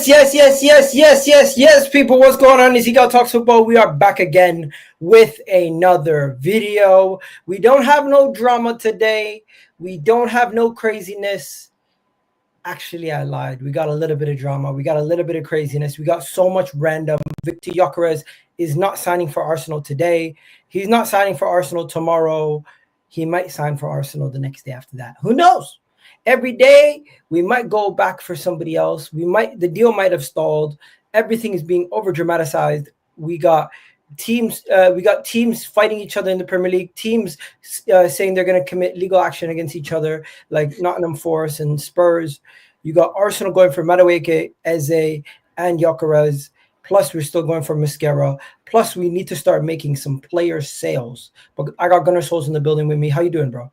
Yes, people. What's going on? It's Egal Talks Football. We are back again with another video. We don't have no drama today. We don't have no craziness. Actually, I lied. We got a little bit of drama. We got a little bit of craziness. We got so much random. Viktor Gyokeres is not signing for Arsenal today. He's not signing for Arsenal tomorrow. He might sign for Arsenal the next day after that. Who knows? Every day we might go back for somebody else. The deal might have stalled. Everything is being over dramatized. We got teams fighting each other in the Premier League. Teams saying they're going to commit legal action against each other, like Nottingham Forest and Spurs. You got Arsenal going for Madueke, Eze, and Gyokeres. Plus, we're still going for Mascara. Plus, we need to start making some player sales. But I got Gunnar Souls in the building with me. How you doing, bro?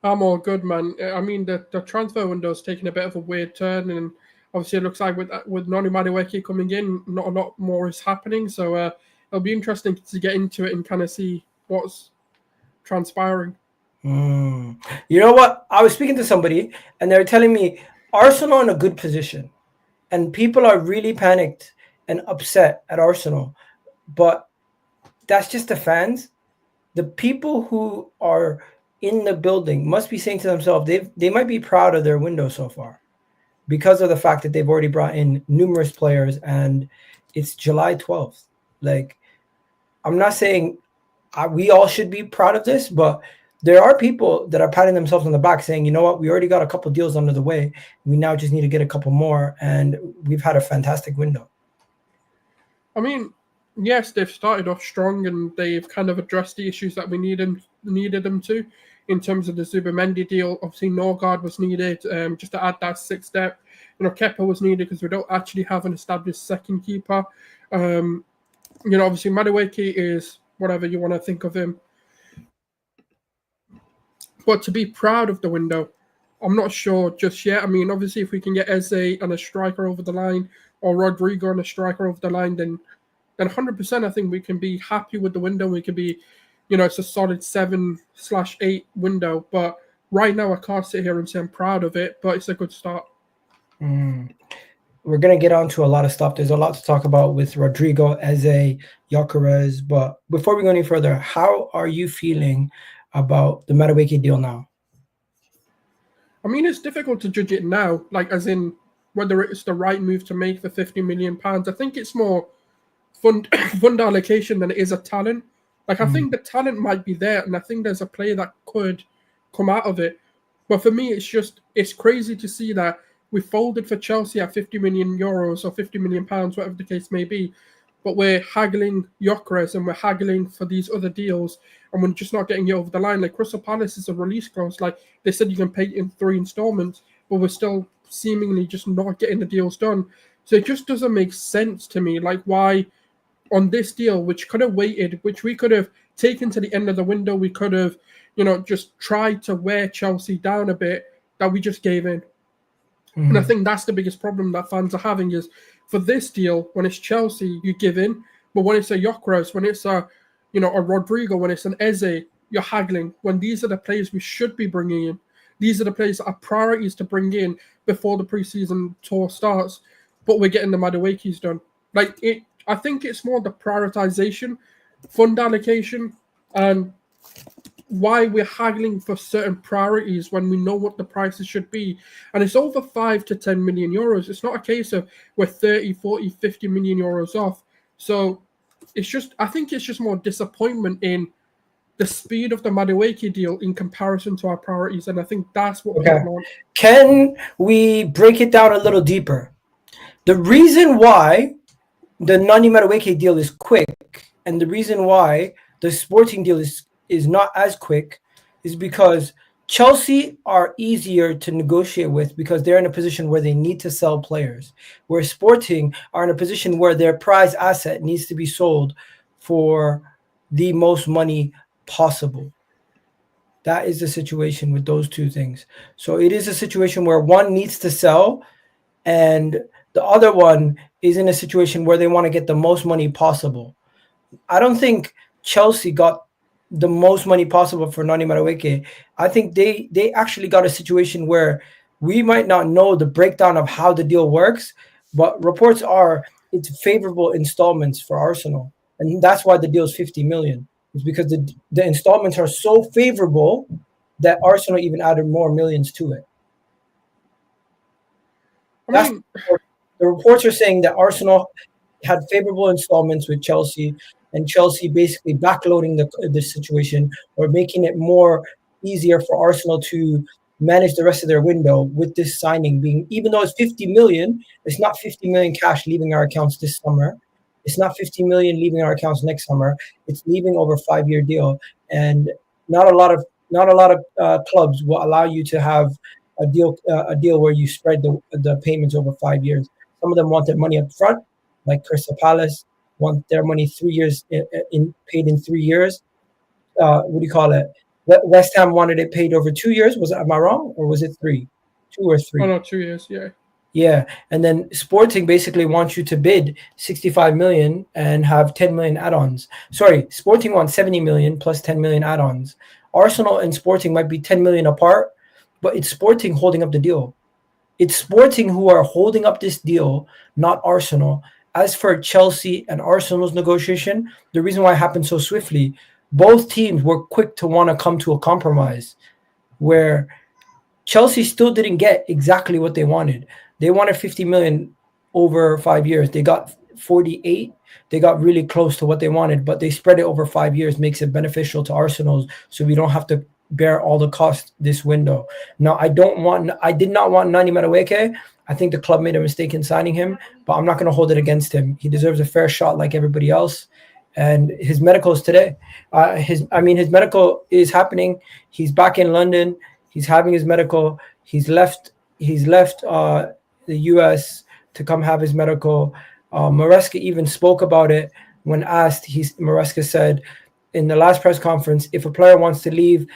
I'm all good, man. I mean, the transfer window is taking a bit of a weird turn, and obviously it looks like with Noni Madueke coming in, not a lot more is happening. So it'll be interesting to get into it and kind of see what's transpiring. You know what? I was speaking to somebody, and they were telling me Arsenal in a good position, and people are really panicked and upset at Arsenal. But that's just the fans. The people who are in the building must be saying to themselves they might be proud of their window so far because of the fact that they've already brought in numerous players and it's July 12th. Like, I'm not saying we all should be proud of this, but there are people that are patting themselves on the back saying, you know what, we already got a couple deals under the way. We now just need to get a couple more, and we've had a fantastic window. I mean, yes, they've started off strong and they've kind of addressed the issues that we needed them to. In terms of the Zubimendi deal, obviously Norgard was needed just to add that sixth depth. Kepa was needed because we don't actually have an established second keeper. Obviously Madueke is whatever you want to think of him. But to be proud of the window, I'm not sure just yet. I mean, obviously if we can get Eze and a striker over the line, or Rodrygo and a striker over the line, then 100% I think we can be happy with the window. We can be, it's a solid 7/8 window. But right now I can't sit here and say I'm proud of it, but it's a good start. We're going to get on to a lot of stuff. There's a lot to talk about with Rodrygo, Eze, Gyokeres. But before we go any further, how are you feeling about the Madueke deal now? I mean, it's difficult to judge it now, like as in whether it's the right move to make for £50 million. I think it's more fund allocation than it is a talent. Like, I think the talent might be there, and I think there's a player that could come out of it. But for me, it's crazy to see that we folded for Chelsea at €50 million or £50 million, whatever the case may be. But we're haggling Gyokeres and we're haggling for these other deals, and we're just not getting it over the line. Like, Crystal Palace is a release clause. Like, they said you can pay in 3 installments, but we're still seemingly just not getting the deals done. So it just doesn't make sense to me. Like, why on this deal, which could have waited, which we could have taken to the end of the window, we could have, just tried to wear Chelsea down a bit, that we just gave in. And I think that's the biggest problem that fans are having is for this deal, when it's Chelsea, you give in. But when it's a Gyokeres, when it's a Rodrygo, when it's an Eze, you're haggling. When these are the players we should be bringing in. These are the players that are priorities to bring in before the preseason tour starts. But we're getting the Maduekes done. I think it's more the prioritization, fund allocation, and why we're haggling for certain priorities when we know what the prices should be. And it's over 5 to 10 million euros. It's not a case of we're 30, 40, 50 million euros off. So I think it's just more disappointment in the speed of the Madueke deal in comparison to our priorities. And I think that's what we want. Can we break it down a little deeper? The reason why the Noni Madueke deal is quick, and the reason why the Sporting deal is not as quick, is because Chelsea are easier to negotiate with because they're in a position where they need to sell players, where Sporting are in a position where their prize asset needs to be sold for the most money possible. That is the situation with those two things. So it is a situation where one needs to sell and the other one is in a situation where they want to get the most money possible. I don't think Chelsea got the most money possible for Noni Madueke. I think they actually got a situation where we might not know the breakdown of how the deal works, But reports are it's favorable installments for Arsenal, and that's why the deal is 50 million. It's because the installments are so favorable that Arsenal even added more millions to it. The reports are saying that Arsenal had favorable installments with Chelsea, and Chelsea basically backloading the situation or making it more easier for Arsenal to manage the rest of their window with this signing being, even though it's 50 million, it's not 50 million cash leaving our accounts this summer. It's not 50 million leaving our accounts next summer. It's leaving over a 5-year deal, and not a lot of clubs will allow you to have a deal where you spread the payments over 5 years. Some of them want their money up front, like Crystal Palace want their money 3 years paid in 3 years. What do you call it? West Ham wanted it paid over 2 years. Am I wrong, or was it 3? 2 or 3? Oh no, 2 years. Yeah. Yeah, and then Sporting basically wants you to bid 65 million and have 10 million add-ons. Sorry, Sporting wants 70 million plus 10 million add-ons. Arsenal and Sporting might be 10 million apart, but it's Sporting holding up the deal. It's Sporting who are holding up this deal, not Arsenal. As for Chelsea and Arsenal's negotiation, the reason why it happened so swiftly, both teams were quick to want to come to a compromise where Chelsea still didn't get exactly what they wanted. They wanted 50 million over 5 years. They got 48. They got really close to what they wanted, but they spread it over 5 years, makes it beneficial to Arsenal, so we don't have to bear all the cost this window. Now, I did not want Noni Madueke. I think the club made a mistake in signing him, but I'm not going to hold it against him. He deserves a fair shot like everybody else. And his medical is today. His medical is happening. He's back in London. He's having his medical. He's left the US to come have his medical. Maresca even spoke about it when asked. Maresca said in the last press conference, if a player wants to leave,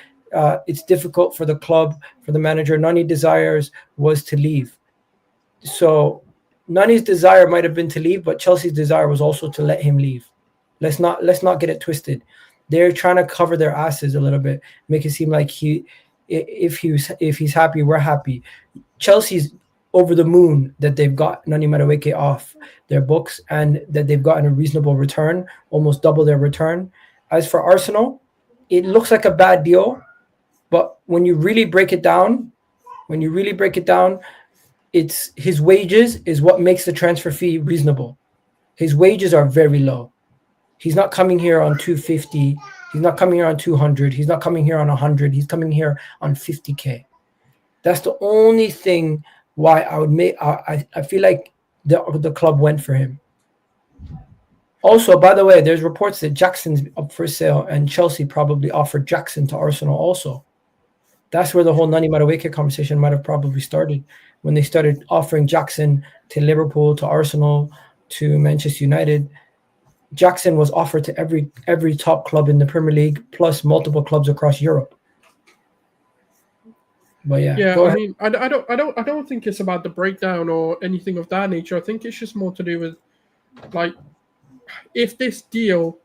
it's difficult for the club, for the manager. Noni's desires was to leave. So Noni's desire might have been to leave, but Chelsea's desire was also to let him leave. Let's not get it twisted. They're trying to cover their asses a little bit, make it seem like if he's happy, we're happy. Chelsea's over the moon that they've got Noni Madueke off their books and that they've gotten a reasonable return, almost double their return. As for Arsenal, it looks like a bad deal, but when you really break it down, it's his wages is what makes the transfer fee reasonable. His wages are very low. He's not coming here on 250. He's not coming here on 200. He's not coming here on 100. He's coming here on 50K. That's the only thing why I would make. I feel like the club went for him. Also, by the way, there's reports that Jackson's up for sale, and Chelsea probably offered Jackson to Arsenal also. That's where the whole Noni Madueke conversation might have probably started, when they started offering Jackson to Liverpool, to Arsenal, to Manchester United. Jackson was offered to every top club in the Premier League, plus multiple clubs across Europe. But yeah. I mean, I don't think it's about the breakdown or anything of that nature. I think it's just more to do with, like, if this deal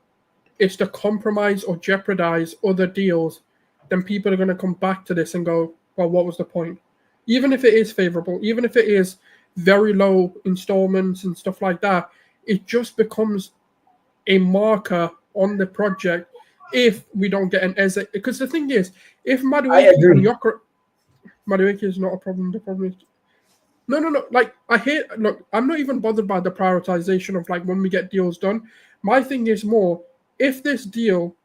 is to compromise or jeopardize other deals, then people are going to come back to this and go, well, what was the point? Even if it is favorable, even if it is very low installments and stuff like that, it just becomes a marker on the project if we don't get an Eze. Because the thing is, if Madueke and Madueke is not a problem. The problem is no. Like, I'm not even bothered by the prioritization of, like, when we get deals done. My thing is more, if this deal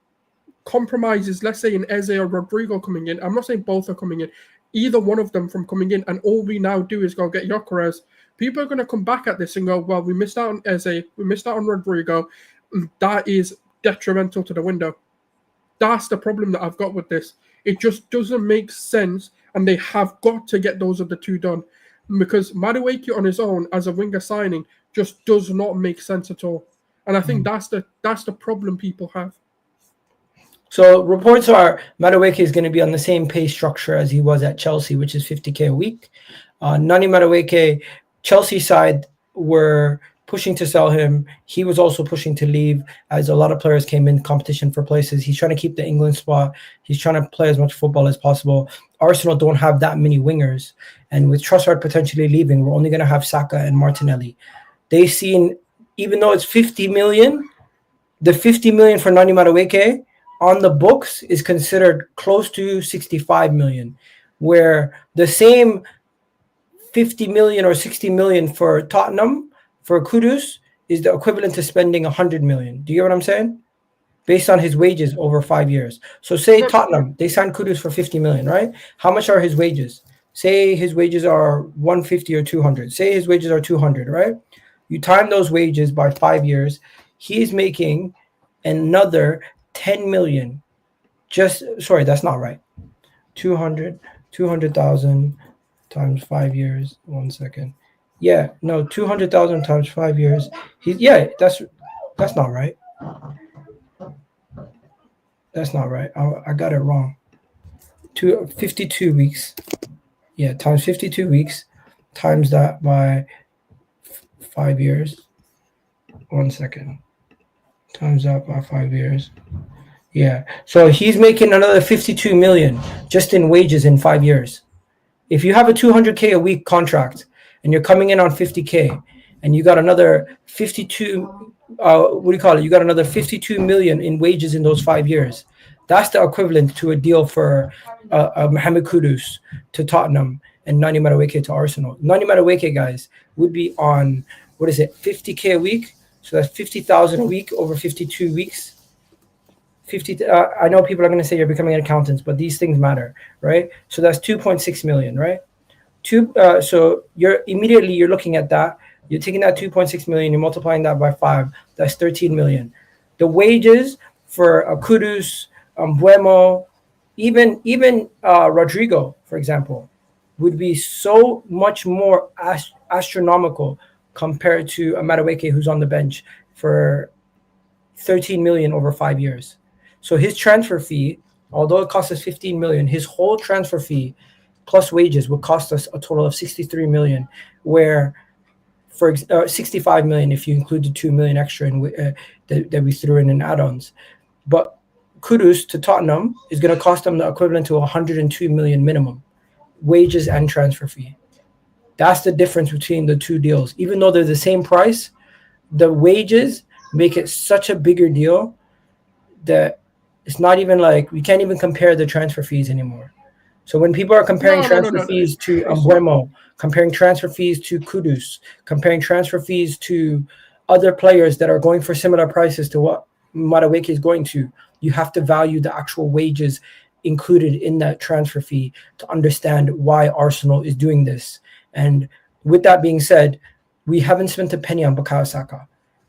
compromises, let's say, an Eze or Rodrygo coming in. I'm not saying both are coming in. Either one of them from coming in, and all we now do is go get Gyokeres. People are going to come back at this and go, well, we missed out on Eze, we missed out on Rodrygo. That is detrimental to the window. That's the problem that I've got with this. It just doesn't make sense, and they have got to get those other two done, because Madueke on his own as a winger signing just does not make sense at all. And I think that's the problem people have. So reports are Madueke is going to be on the same pay structure as he was at Chelsea, which is 50K a week. Noni Madueke, Chelsea side were pushing to sell him. He was also pushing to leave, as a lot of players came in competition for places. He's trying to keep the England spot. He's trying to play as much football as possible. Arsenal don't have that many wingers. And with Trossard potentially leaving, we're only going to have Saka and Martinelli. They've seen, even though it's 50 million, the 50 million for Noni Madueke on the books is considered close to 65 million, where the same 50 million or 60 million for Tottenham for Kudus is the equivalent to spending 100 million. Do you get what I'm saying? Based on his wages over 5 years. So say Tottenham, they signed Kudus for 50 million, right? How much are his wages? Say his wages are 150 or 200. Say his wages are 200, right? You time those wages by 5 years, he's making another 10 million. Sorry, that's not right. 200,000 times 5 years. 1 second. Yeah, no, 200,000 times 5 years. That's not right. That's not right. I got it wrong. 52 weeks. Yeah, times 52 weeks, times that by 5 years. 1 second. Times that by 5 years. Yeah. So he's making another 52 million just in wages in 5 years. If you have a 200K a week contract and you're coming in on 50K and you got another 52, you got another 52 million in wages in those 5 years. That's the equivalent to a deal for Mohamed Kudus to Tottenham and Noni Madueke to Arsenal. Noni Madueke, guys, would be on, 50K a week? So that's 50,000 a week over 52 weeks. I know people are going to say you're becoming an accountant, but these things matter, right? So that's 2.6 million, right? So you're looking at that. You're taking that 2.6 million, you're multiplying that by 5. That's 13 million. The wages for Kudus, Buemo, even Rodrygo, for example, would be so much more astronomical compared to a Madueke who's on the bench for 13 million over 5 years. So his transfer fee, although it costs us 15 million, his whole transfer fee plus wages would cost us a total of 63 million, where for 65 million if you include the 2 million extra that we threw in add-ons. But Kudus to Tottenham is going to cost them the equivalent to 102 million minimum, wages and transfer fee. That's the difference between the two deals. Even though they're the same price, the wages make it such a bigger deal that it's not even like we can't even compare the transfer fees anymore. So when people are comparing transfer fees to Buemo, comparing transfer fees to Kudus, comparing transfer fees to other players that are going for similar prices to what Madueke is going to, you have to value the actual wages included in that transfer fee to understand why Arsenal is doing this. And with that being said, we haven't spent a penny on Bukayo Saka.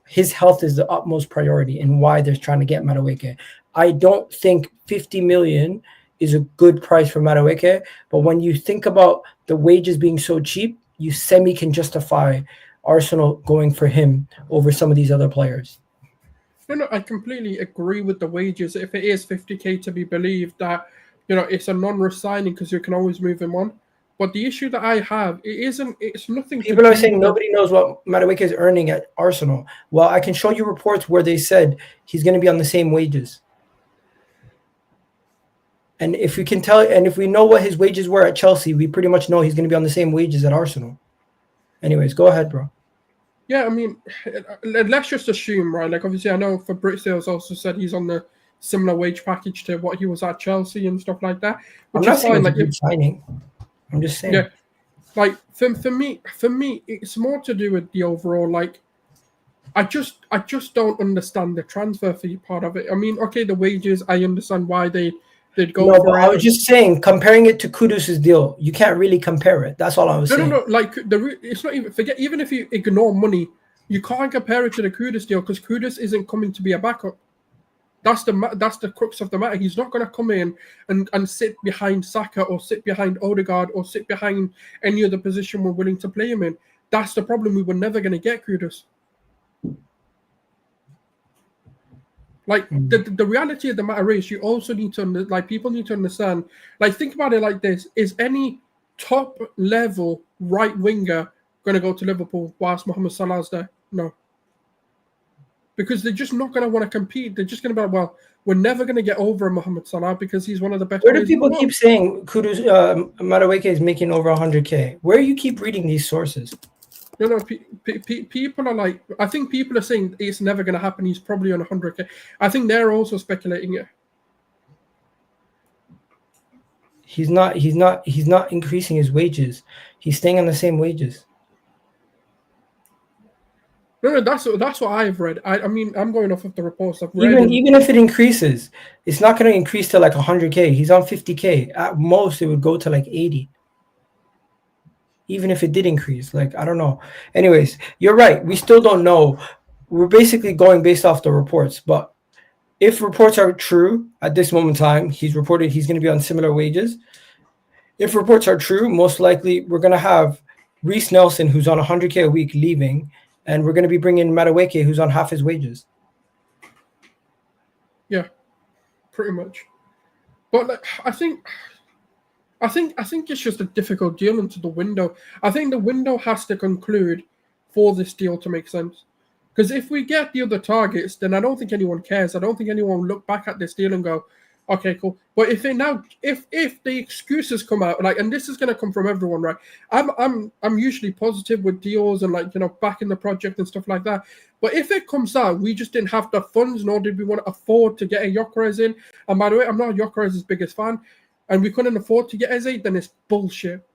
His health is the utmost priority and why they're trying to get Madueke. I don't think 50 million is a good price for Madueke, but when you think about the wages being so cheap, you can justify Arsenal going for him over some of these other players. No, I completely agree with the wages. If it is 50K to be believed that, it's a non-resigning because you can always move him on. But the issue that I have, it's nothing. People are saying nobody knows what Madueke is earning at Arsenal. Well, I can show you reports where they said he's going to be on the same wages. And if we can tell, and if we know what his wages were at Chelsea, we pretty much know he's going to be on the same wages at Arsenal. Anyways, go ahead, bro. Yeah, I mean, let's just assume, right? Like, obviously, I know Fabrizio's also said he's on the similar wage package to what he was at Chelsea and stuff like that. Which I'm not saying it's a good signing. I'm just saying. Yeah, like for me, it's more to do with the overall. Like, I just don't understand the transfer fee part of it. I mean, okay, the wages, I understand why they'd go for it. I was just saying, comparing it to Kudus' deal, you can't really compare it. That's all I was saying. No. Like it's not even forget. Even if you ignore money, you can't compare it to the Kudus deal because Kudus isn't coming to be a backup. That's the crux of the matter. He's not going to come in and sit behind Saka or sit behind Odegaard or sit behind any other position we're willing to play him in. That's the problem. We were never going to get Kudus. Like the reality of the matter is, you also need to people need to understand. Like, think about it like this: is any top level right winger going to go to Liverpool whilst Mohamed Salah's there? No. Because they're just not going to want to compete. They're just going to be like, well, we're never going to get over Mohamed Salah because he's one of the best Where do players in the people world. keep saying Madueke is making over 100K? Where you keep reading these sources? No. People are like, I think people are saying it's never going to happen. He's probably on 100K. I think they're also speculating it. He's not increasing his wages. He's staying on the same wages. No, that's what I've read. I mean, I'm going off of the reports I've read. Even if it increases, it's not going to increase to like 100K. He's on 50K. At most, it would go to like 80. Even if it did increase, like, I don't know. Anyways, you're right. We still don't know. We're basically going based off the reports. But if reports are true at this moment in time, he's reported he's going to be on similar wages. If reports are true, most likely we're going to have Reece Nelson, who's on 100K a week, leaving, and we're going to be bringing Madueke, who's on half his wages. Yeah, pretty much. But like, I think it's just a difficult deal into the window. I think the window has to conclude for this deal to make sense. Because if we get the other targets, then I don't think anyone cares. I don't think anyone will look back at this deal and go, okay, cool. But if the excuses come out, like, and this is gonna come from everyone, right? I'm usually positive with deals and, like, you know, backing the project and stuff like that. But if it comes out, we just didn't have the funds, nor did we want to afford to get a Gyokeres in. And by the way, I'm not Gyokeres' biggest fan, and we couldn't afford to get Eze, then it's bullshit.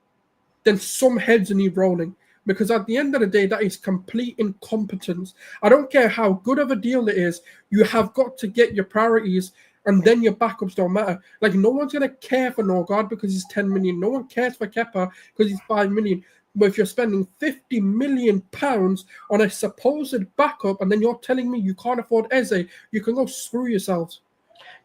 Then some heads need rolling. Because at the end of the day, that is complete incompetence. I don't care how good of a deal it is, you have got to get your priorities, and then your backups don't matter. Like, no one's going to care for Norgard because he's 10 million. No one cares for Kepa because he's 5 million. But if you're spending £50 million on a supposed backup, and then you're telling me you can't afford Eze, you can go screw yourselves.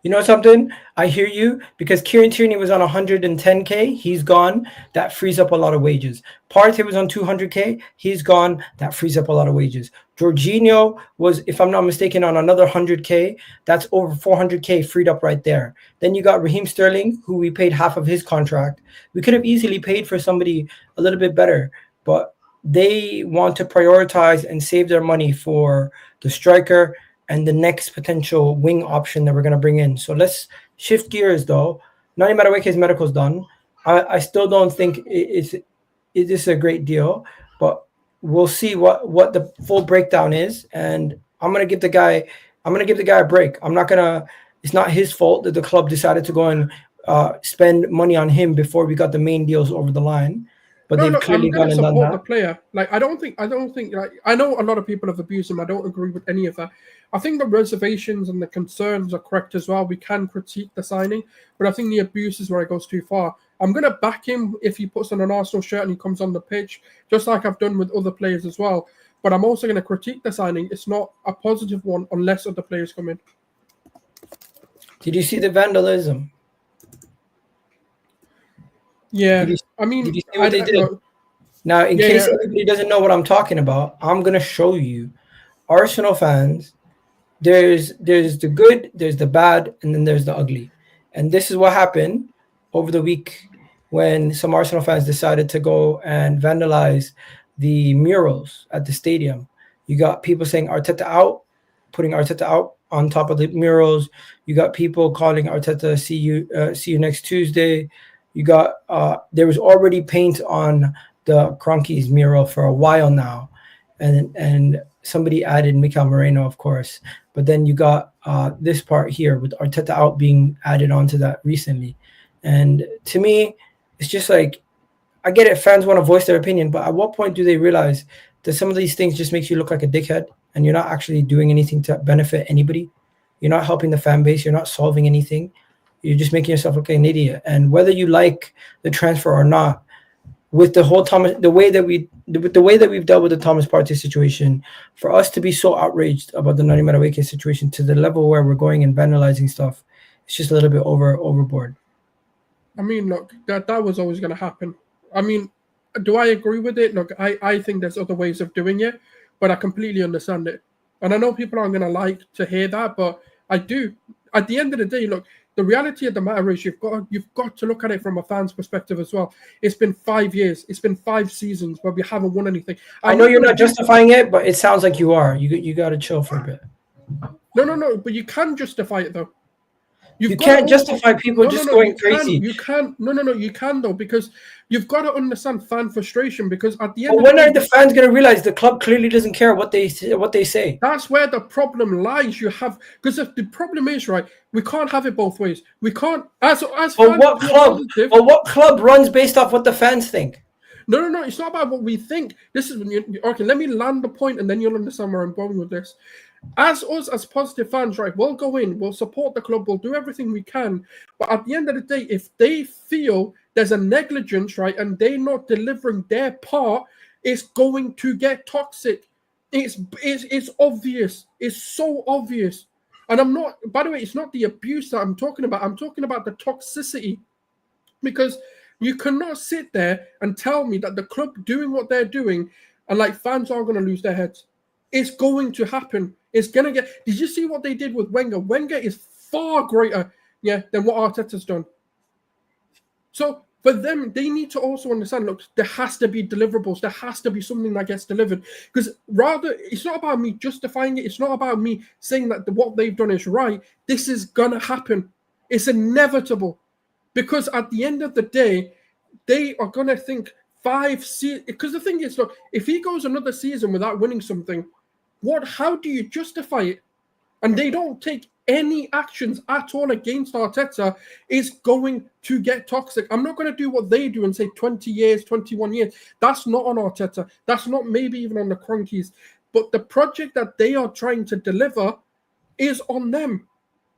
You know something? I hear you, because Kieran Tierney was on 110K. He's gone. That frees up a lot of wages. Partey was on 200K. He's gone. That frees up a lot of wages. Jorginho was, if I'm not mistaken, on another 100K. That's over 400K freed up right there. Then you got Raheem Sterling, who we paid half of his contract. We could have easily paid for somebody a little bit better, but they want to prioritize and save their money for the striker and the next potential wing option that we're going to bring in. So let's shift gears, though. Noni Madueke's medical's done. I still don't think it is a great deal, but we'll see what the full breakdown is. And I'm gonna give the guy a break. It's not his fault that the club decided to go and spend money on him before we got the main deals over the line. But they've clearly gone and done that. I'm gonna support the player. Like, I don't think like, I know a lot of people have abused him. I don't agree with any of that. I think the reservations and the concerns are correct as well. We can critique the signing, but I think the abuse is where it goes too far. I'm gonna back him if he puts on an Arsenal shirt and he comes on the pitch, just like I've done with other players as well. But I'm also gonna critique the signing. It's not a positive one unless other players come in. Did you see the vandalism? Yeah, did you see what they did? know. Now, in case anybody doesn't know what I'm talking about, I'm gonna show you. Arsenal fans, there's the good, there's the bad, and then there's the ugly. And this is what happened over the week when some Arsenal fans decided to go and vandalize the murals at the stadium. You got people saying Arteta out, putting Arteta out on top of the murals. You got people calling Arteta, see you next Tuesday. You got there was already paint on the Kroenke's mural for a while now, and somebody added Mikel Moreno, of course. But then you got this part here with Arteta out being added onto that recently. And to me, it's just like, I get it, fans want to voice their opinion, but at what point do they realize that some of these things just makes you look like a dickhead and you're not actually doing anything to benefit anybody? You're not helping the fan base. You're not solving anything. You're just making yourself look like an idiot. And whether you like the transfer or not, with the whole the way that we've dealt with the Thomas Partey situation, for us to be so outraged about the Noni Madueke situation to the level where we're going and vandalizing stuff, it's just a little bit overboard. I mean, look, that was always going to happen. I mean, do I agree with it? Look, I think there's other ways of doing it, but I completely understand it. And I know people aren't going to like to hear that, but I do. At the end of the day, look, The reality of the matter is you've got to look at it from a fan's perspective as well. It's been 5 years. It's been 5 seasons where we haven't won anything. I know you're not justifying it, but it sounds like you are. You got to chill for a bit. No. But you can justify it though. You can't justify people going crazy. You can't. No. You can though, because you've got to understand fan frustration. Because at the end, when are the fans going to realize the club clearly doesn't care what they say? That's where the problem lies. Because if the problem is, right, we can't have it both ways. We can't. As what club runs based off what the fans think? No. It's not about what we think. This is okay. Let me land the point, and then you'll understand where I'm going with this. As positive fans, right, we'll go in, we'll support the club, we'll do everything we can. But at the end of the day, if they feel there's a negligence, right, and they're not delivering their part, it's going to get toxic. It's obvious. It's so obvious. And I'm not, by the way, it's not the abuse that I'm talking about. I'm talking about the toxicity. Because you cannot sit there and tell me that the club doing what they're doing and like fans are going to lose their heads. It's going to happen. It's going to get... Did you see what they did with Wenger? Wenger is far greater than what Arteta's done. So for them, they need to also understand, look, there has to be deliverables. There has to be something that gets delivered. Because rather, it's not about me justifying it. It's not about me saying that what they've done is right. This is going to happen. It's inevitable. Because at the end of the day, they are going to think 5 seasons... Because the thing is, look, if he goes another season without winning something, how do you justify it? And they don't take any actions at all against Arteta, is going to get toxic. I'm not going to do what they do and say 20 years, 21 years. That's not on Arteta. That's not maybe even on the Cronkies. But the project that they are trying to deliver is on them.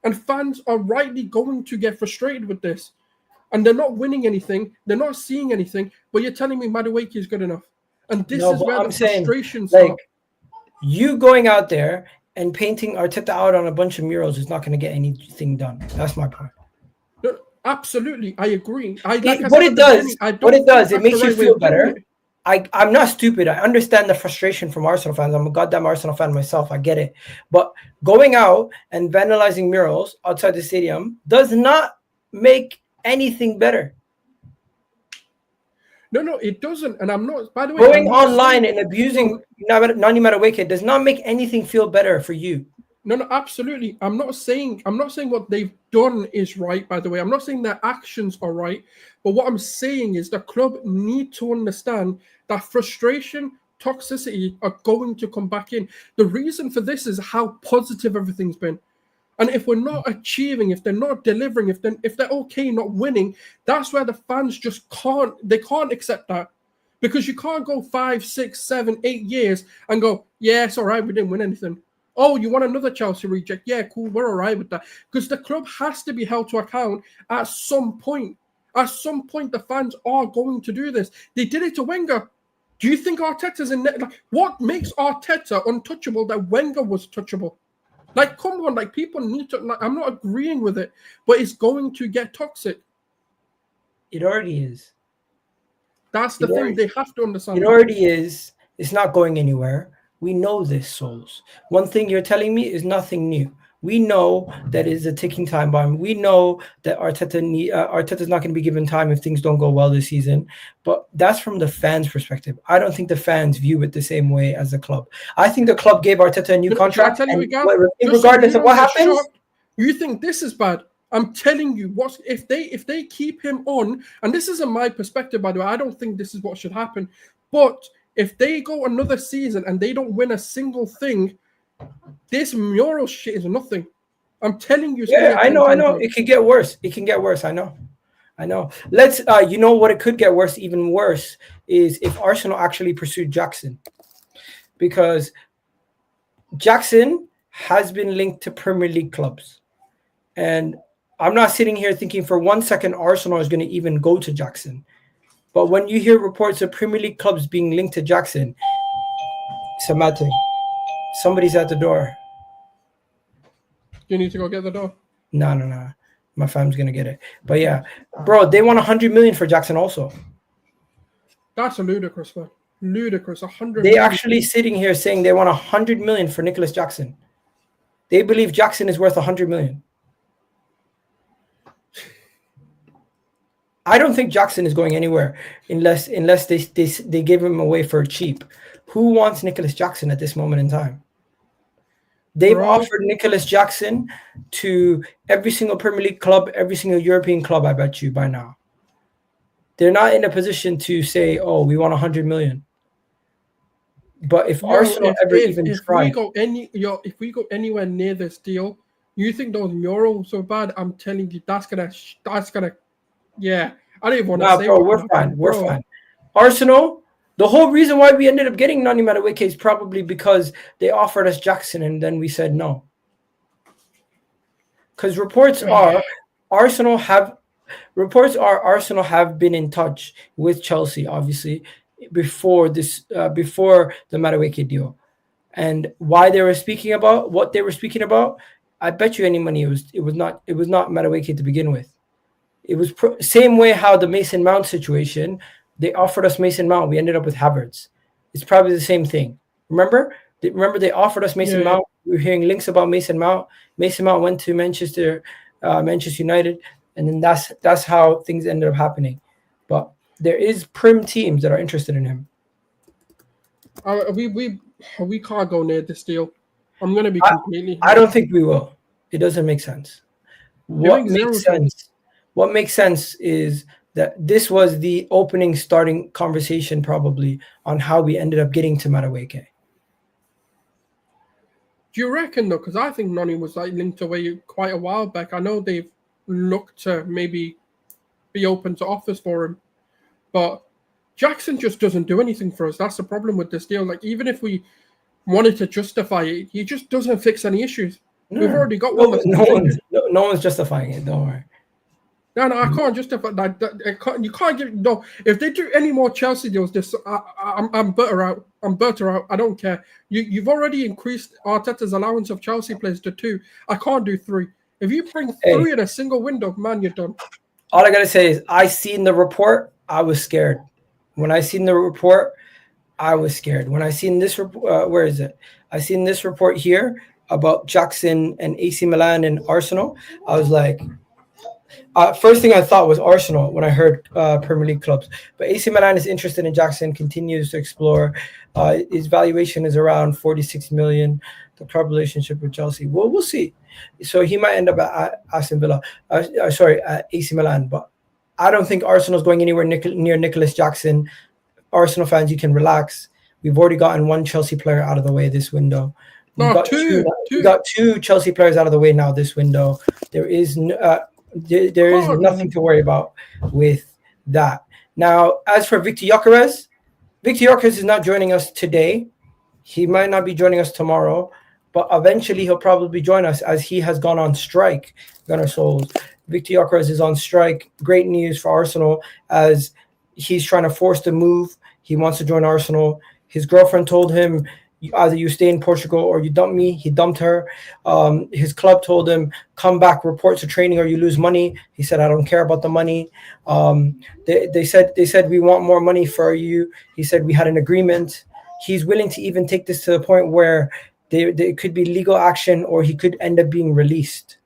And fans are rightly going to get frustrated with this. And they're not winning anything. They're not seeing anything. But you're telling me Madueke is good enough. And this is where the frustrations are. You going out there and painting Arteta out on a bunch of murals is not going to get anything done. That's my point. No, absolutely, I agree. It does, it makes you feel better. I'm not stupid. I understand the frustration from Arsenal fans. I'm a goddamn Arsenal fan myself. I get it. But going out and vandalizing murals outside the stadium does not make anything better. No, it doesn't. And I'm not, by the way, going online and abusing Noni Madueke does not make anything feel better for you. No, absolutely. I'm not saying what they've done is right, by the way. I'm not saying their actions are right. But what I'm saying is the club need to understand that frustration, toxicity are going to come back in. The reason for this is how positive everything's been. And if we're not achieving, if they're not delivering, if they're okay not winning, that's where the fans just can't accept that. Because you can't go 5, 6, 7, 8 years and go, yeah, it's all right, we didn't win anything. Oh, you want another Chelsea reject? Yeah, cool, we're all right with that. Because the club has to be held to account at some point. At some point, the fans are going to do this. They did it to Wenger. Do you think Arteta's in net? Like, what makes Arteta untouchable that Wenger was touchable? Like, come on, like, people need to... Like, I'm not agreeing with it, but it's going to get toxic. It already is. That's the thing. They have to understand. It already is. It's not going anywhere. We know this, Souls. One thing you're telling me is nothing new. We know that it's a ticking time bomb. We know that Arteta's not going to be given time if things don't go well this season. But that's from the fans' perspective. I don't think the fans view it the same way as the club. I think the club gave Arteta a new contract. Regardless of what happens, you think this is bad. I'm telling you, if they keep him on, and this isn't my perspective, by the way. I don't think this is what should happen. But if they go another season and they don't win a single thing, this mural shit is nothing. I'm telling you. Yeah, I know. It could get worse. It can get worse. I know. Let's. You know what? It could get worse. Even worse is if Arsenal actually pursued Jackson, because Jackson has been linked to Premier League clubs, and I'm not sitting here thinking for 1 second Arsenal is going to even go to Jackson. But when you hear reports of Premier League clubs being linked to Jackson, it's a mad thing. Somebody's at the door. You need to go get the door? No. My fam's going to get it. But yeah, bro, they want 100 million for Jackson also. That's a ludicrous, man. Ludicrous. 100 million. Actually sitting here saying they want 100 million for Nicolas Jackson. They believe Jackson is worth 100 million. I don't think Jackson is going anywhere unless they give him away for cheap. Who wants Nicolas Jackson at this moment in time? They've offered Nicolas Jackson to every single Premier League club, every single European club, I bet you, by now. They're not in a position to say, oh, we want 100 million. But if Arsenal if we go anywhere near this deal, you think those murals so bad? I'm telling you, that's gonna yeah. I don't even want to say. Bro, we're fine. Arsenal. The whole reason why we ended up getting Noni Madueke is probably because they offered us Jackson and then we said no. Because reports are Arsenal have been in touch with Chelsea, obviously, before the Madueke deal. And why they were speaking about what they were speaking about, I bet you any money it was not Madueke to begin with. It was same way how the Mason Mount situation. They offered us Mason Mount. We ended up with Havertz. It's probably the same thing. Remember they offered us Mason Mount. We were hearing links about Mason Mount. Mason Mount went to Manchester United, and then that's how things ended up happening. But there is prim teams that are interested in him. We can't go near this deal. I'm going to be completely. I don't think we will. It doesn't make sense. What makes sense is that this was the starting conversation probably on how we ended up getting to Madueke. Do you reckon though? Because I think Noni was linked away quite a while back. I know they've looked to maybe be open to offers for him, but Jackson just doesn't do anything for us. That's the problem with this deal. Like even if we wanted to justify it, he just doesn't fix any issues. No. We've already got one. No one's justifying it. Don't worry. No, I can't justify that. You can't give no. If they do any more Chelsea deals, I'm better out. I don't care. You've already increased Arteta's allowance of Chelsea players to 2. I can't do 3. If you bring 3 in a single window, man, you're done. All I gotta say is, I seen the report. I was scared. When I seen the report, I was scared. When I seen this report, where is it? I seen this report here about Jackson and AC Milan and Arsenal. I was like. First thing I thought was Arsenal when I heard Premier League clubs. But AC Milan is interested in Jackson, continues to explore. His valuation is around 46 million. The club relationship with Chelsea. Well, we'll see. So he might end up at Aston Villa. At AC Milan. But I don't think Arsenal's going anywhere near Nicolas Jackson. Arsenal fans, you can relax. We've already gotten one Chelsea player out of the way this window. We got two Chelsea players out of the way now this window. There is nothing to worry about with that. Now, as for Viktor Gyokeres is not joining us today. He might not be joining us tomorrow, but eventually he'll probably join us as he has gone on strike. Gunnar Souls. Viktor Gyokeres is on strike. Great news for Arsenal as he's trying to force the move. He wants to join Arsenal. His girlfriend told him, either you stay in Portugal or you dump me. He dumped her. His club told him, come back, report to training or you lose money. He said, I don't care about the money. They said we want more money for you. He said we had an agreement. He's willing to even take this to the point where there could be legal action or he could end up being released.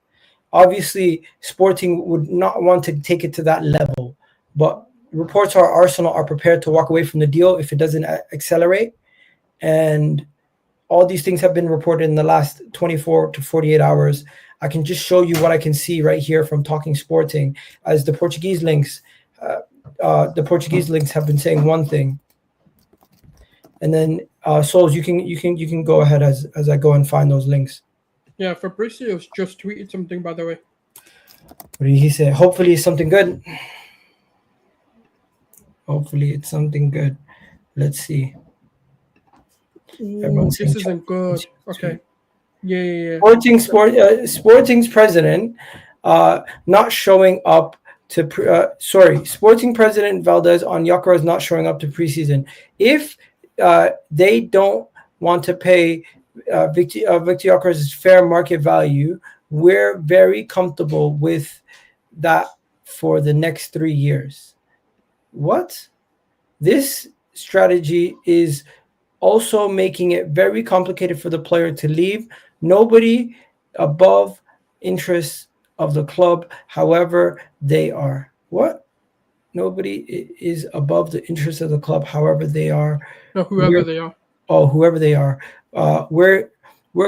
Obviously, Sporting would not want to take it to that level, but reports are Arsenal are prepared to walk away from the deal if it doesn't accelerate. And all these things have been reported in the last 24 to 48 hours. I can just show you what I can see right here from Talking Sporting, as the Portuguese links have been saying one thing. And then Souls, you can go ahead as I go and find those links. Yeah, Fabrizio's just tweeted something, by the way. What did he say? Hopefully it's something good. Hopefully it's something good. Let's see. Ooh, this isn't good. Okay. Yeah. Sporting's president not showing up to Sporting president Valdez on Gyokeres not showing up to preseason. If they don't want to pay Viktor Gyokeres' fair market value, we're very comfortable with that for the next 3 years. What? This strategy is also making it very complicated for the player to leave. Nobody above interests of the club, however they are. What? is above the interest of the club, however they are. No, whoever they are. Oh, whoever they are. We're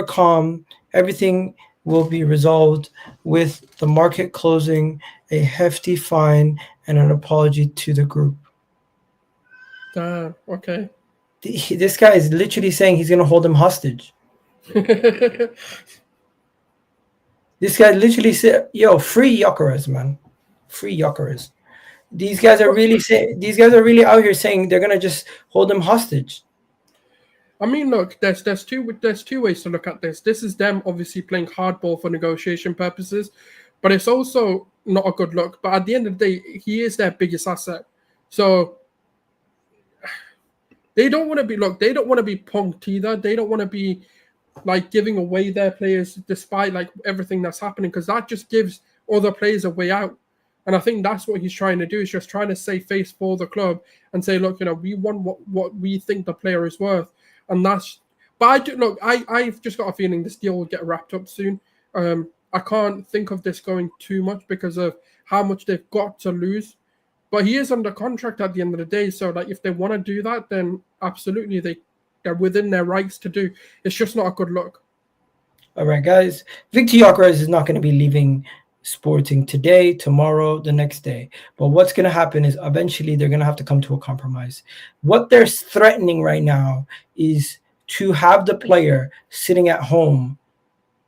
calm. Everything will be resolved with the market closing, a hefty fine, and an apology to the group. Okay. This guy is literally saying he's going to hold him hostage. This guy literally said, "Yo, free Gyokeres, man, free Gyokeres." These guys are really out here saying they're going to just hold him hostage. I mean, look, there's two ways to look at this. This is them obviously playing hardball for negotiation purposes, but it's also not a good look. But at the end of the day, he is their biggest asset, so they don't want to be They don't want to be punked either. They don't want to be like giving away their players despite like everything that's happening, because that just gives other players a way out. And I think that's what he's trying to do. Is just trying to save face for the club and say, look, we want what we think the player is worth. And that's, but I've just got a feeling this deal will get wrapped up soon. I can't think of this going too much because of how much they've got to lose. But he is under contract at the end of the day, so like if they want to do that, then absolutely they're within their rights to do. It's just not a good look. All right, guys. Viktor Gyokeres is not going to be leaving Sporting today, tomorrow, the next day. But what's going to happen is eventually they're going to have to come to a compromise. What they're threatening right now is to have the player sitting at home,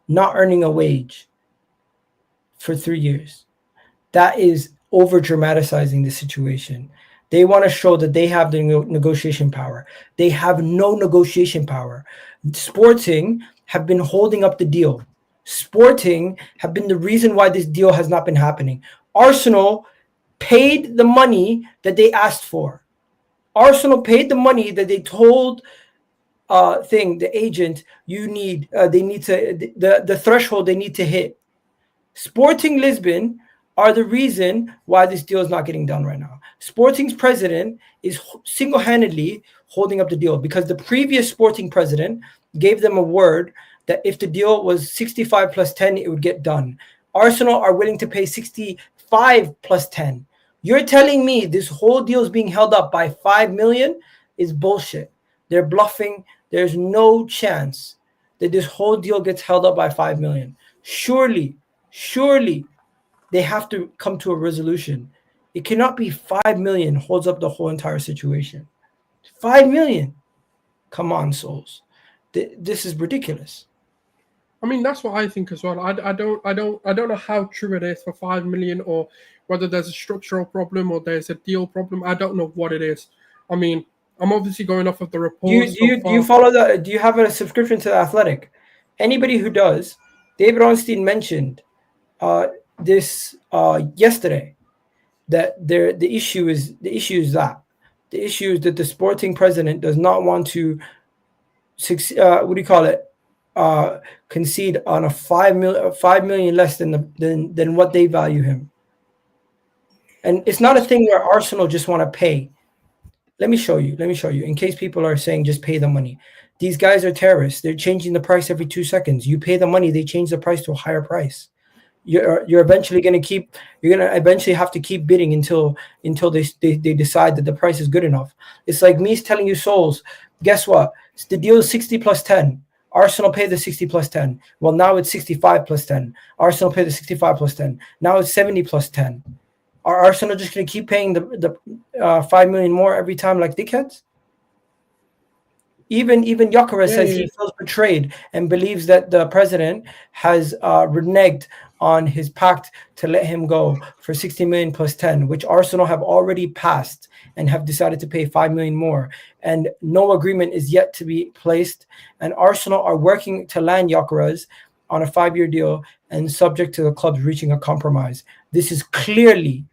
not earning a wage for 3 years. That is over dramatizing the situation. They want to show that they have the negotiation power. They have no negotiation power. Sporting have been holding up the deal. Sporting have been the reason why this deal has not been happening. Arsenal paid the money that they asked for. Arsenal paid the money that they told the agent they need to the threshold they need to hit. Sporting Lisbon are the reason why this deal is not getting done right now. Sporting's president is single-handedly holding up the deal because the previous Sporting president gave them a word that if the deal was 65 plus 10, it would get done. Arsenal are willing to pay 65 plus 10. You're telling me this whole deal is being held up by 5 million is bullshit. They're bluffing. There's no chance that this whole deal gets held up by 5 million. Surely they have to come to a resolution. It cannot be 5 million holds up the whole entire situation. 5 million. Come on, souls. This is ridiculous. I mean, that's what I think as well. I don't know how true it is for 5 million or whether there's a structural problem or there's a deal problem. I don't know what it is. I mean, I'm obviously going off of the reports. Do you follow that? Do you have a subscription to The Athletic? Anybody who does, David Ornstein mentioned this yesterday that the issue is that the Sporting president does not want to concede on a 5 million less than what they value him. And it's not a thing where Arsenal just want to pay. Let me show you. In case people are saying just pay the money. These guys are terrorists. They're changing the price every 2 seconds. You pay the money, they change the price to a higher price. You're eventually going to have to keep bidding until they decide that the price is good enough. It's like me telling you, souls, guess what? The deal is 60 plus 10. Arsenal paid the 60 plus 10. Well, now it's 65 plus 10. Arsenal paid the 65 plus 10. Now it's 70 plus 10. Are Arsenal just going to keep paying the 5 million more every time like dickheads? Even Gyokeres says he feels betrayed and believes that the president has reneged on his pact to let him go for 60 million plus 10, which Arsenal have already passed and have decided to pay 5 million more. And no agreement is yet to be placed. And Arsenal are working to land Gyokeres on a 5-year deal and subject to the clubs reaching a compromise. This is clearly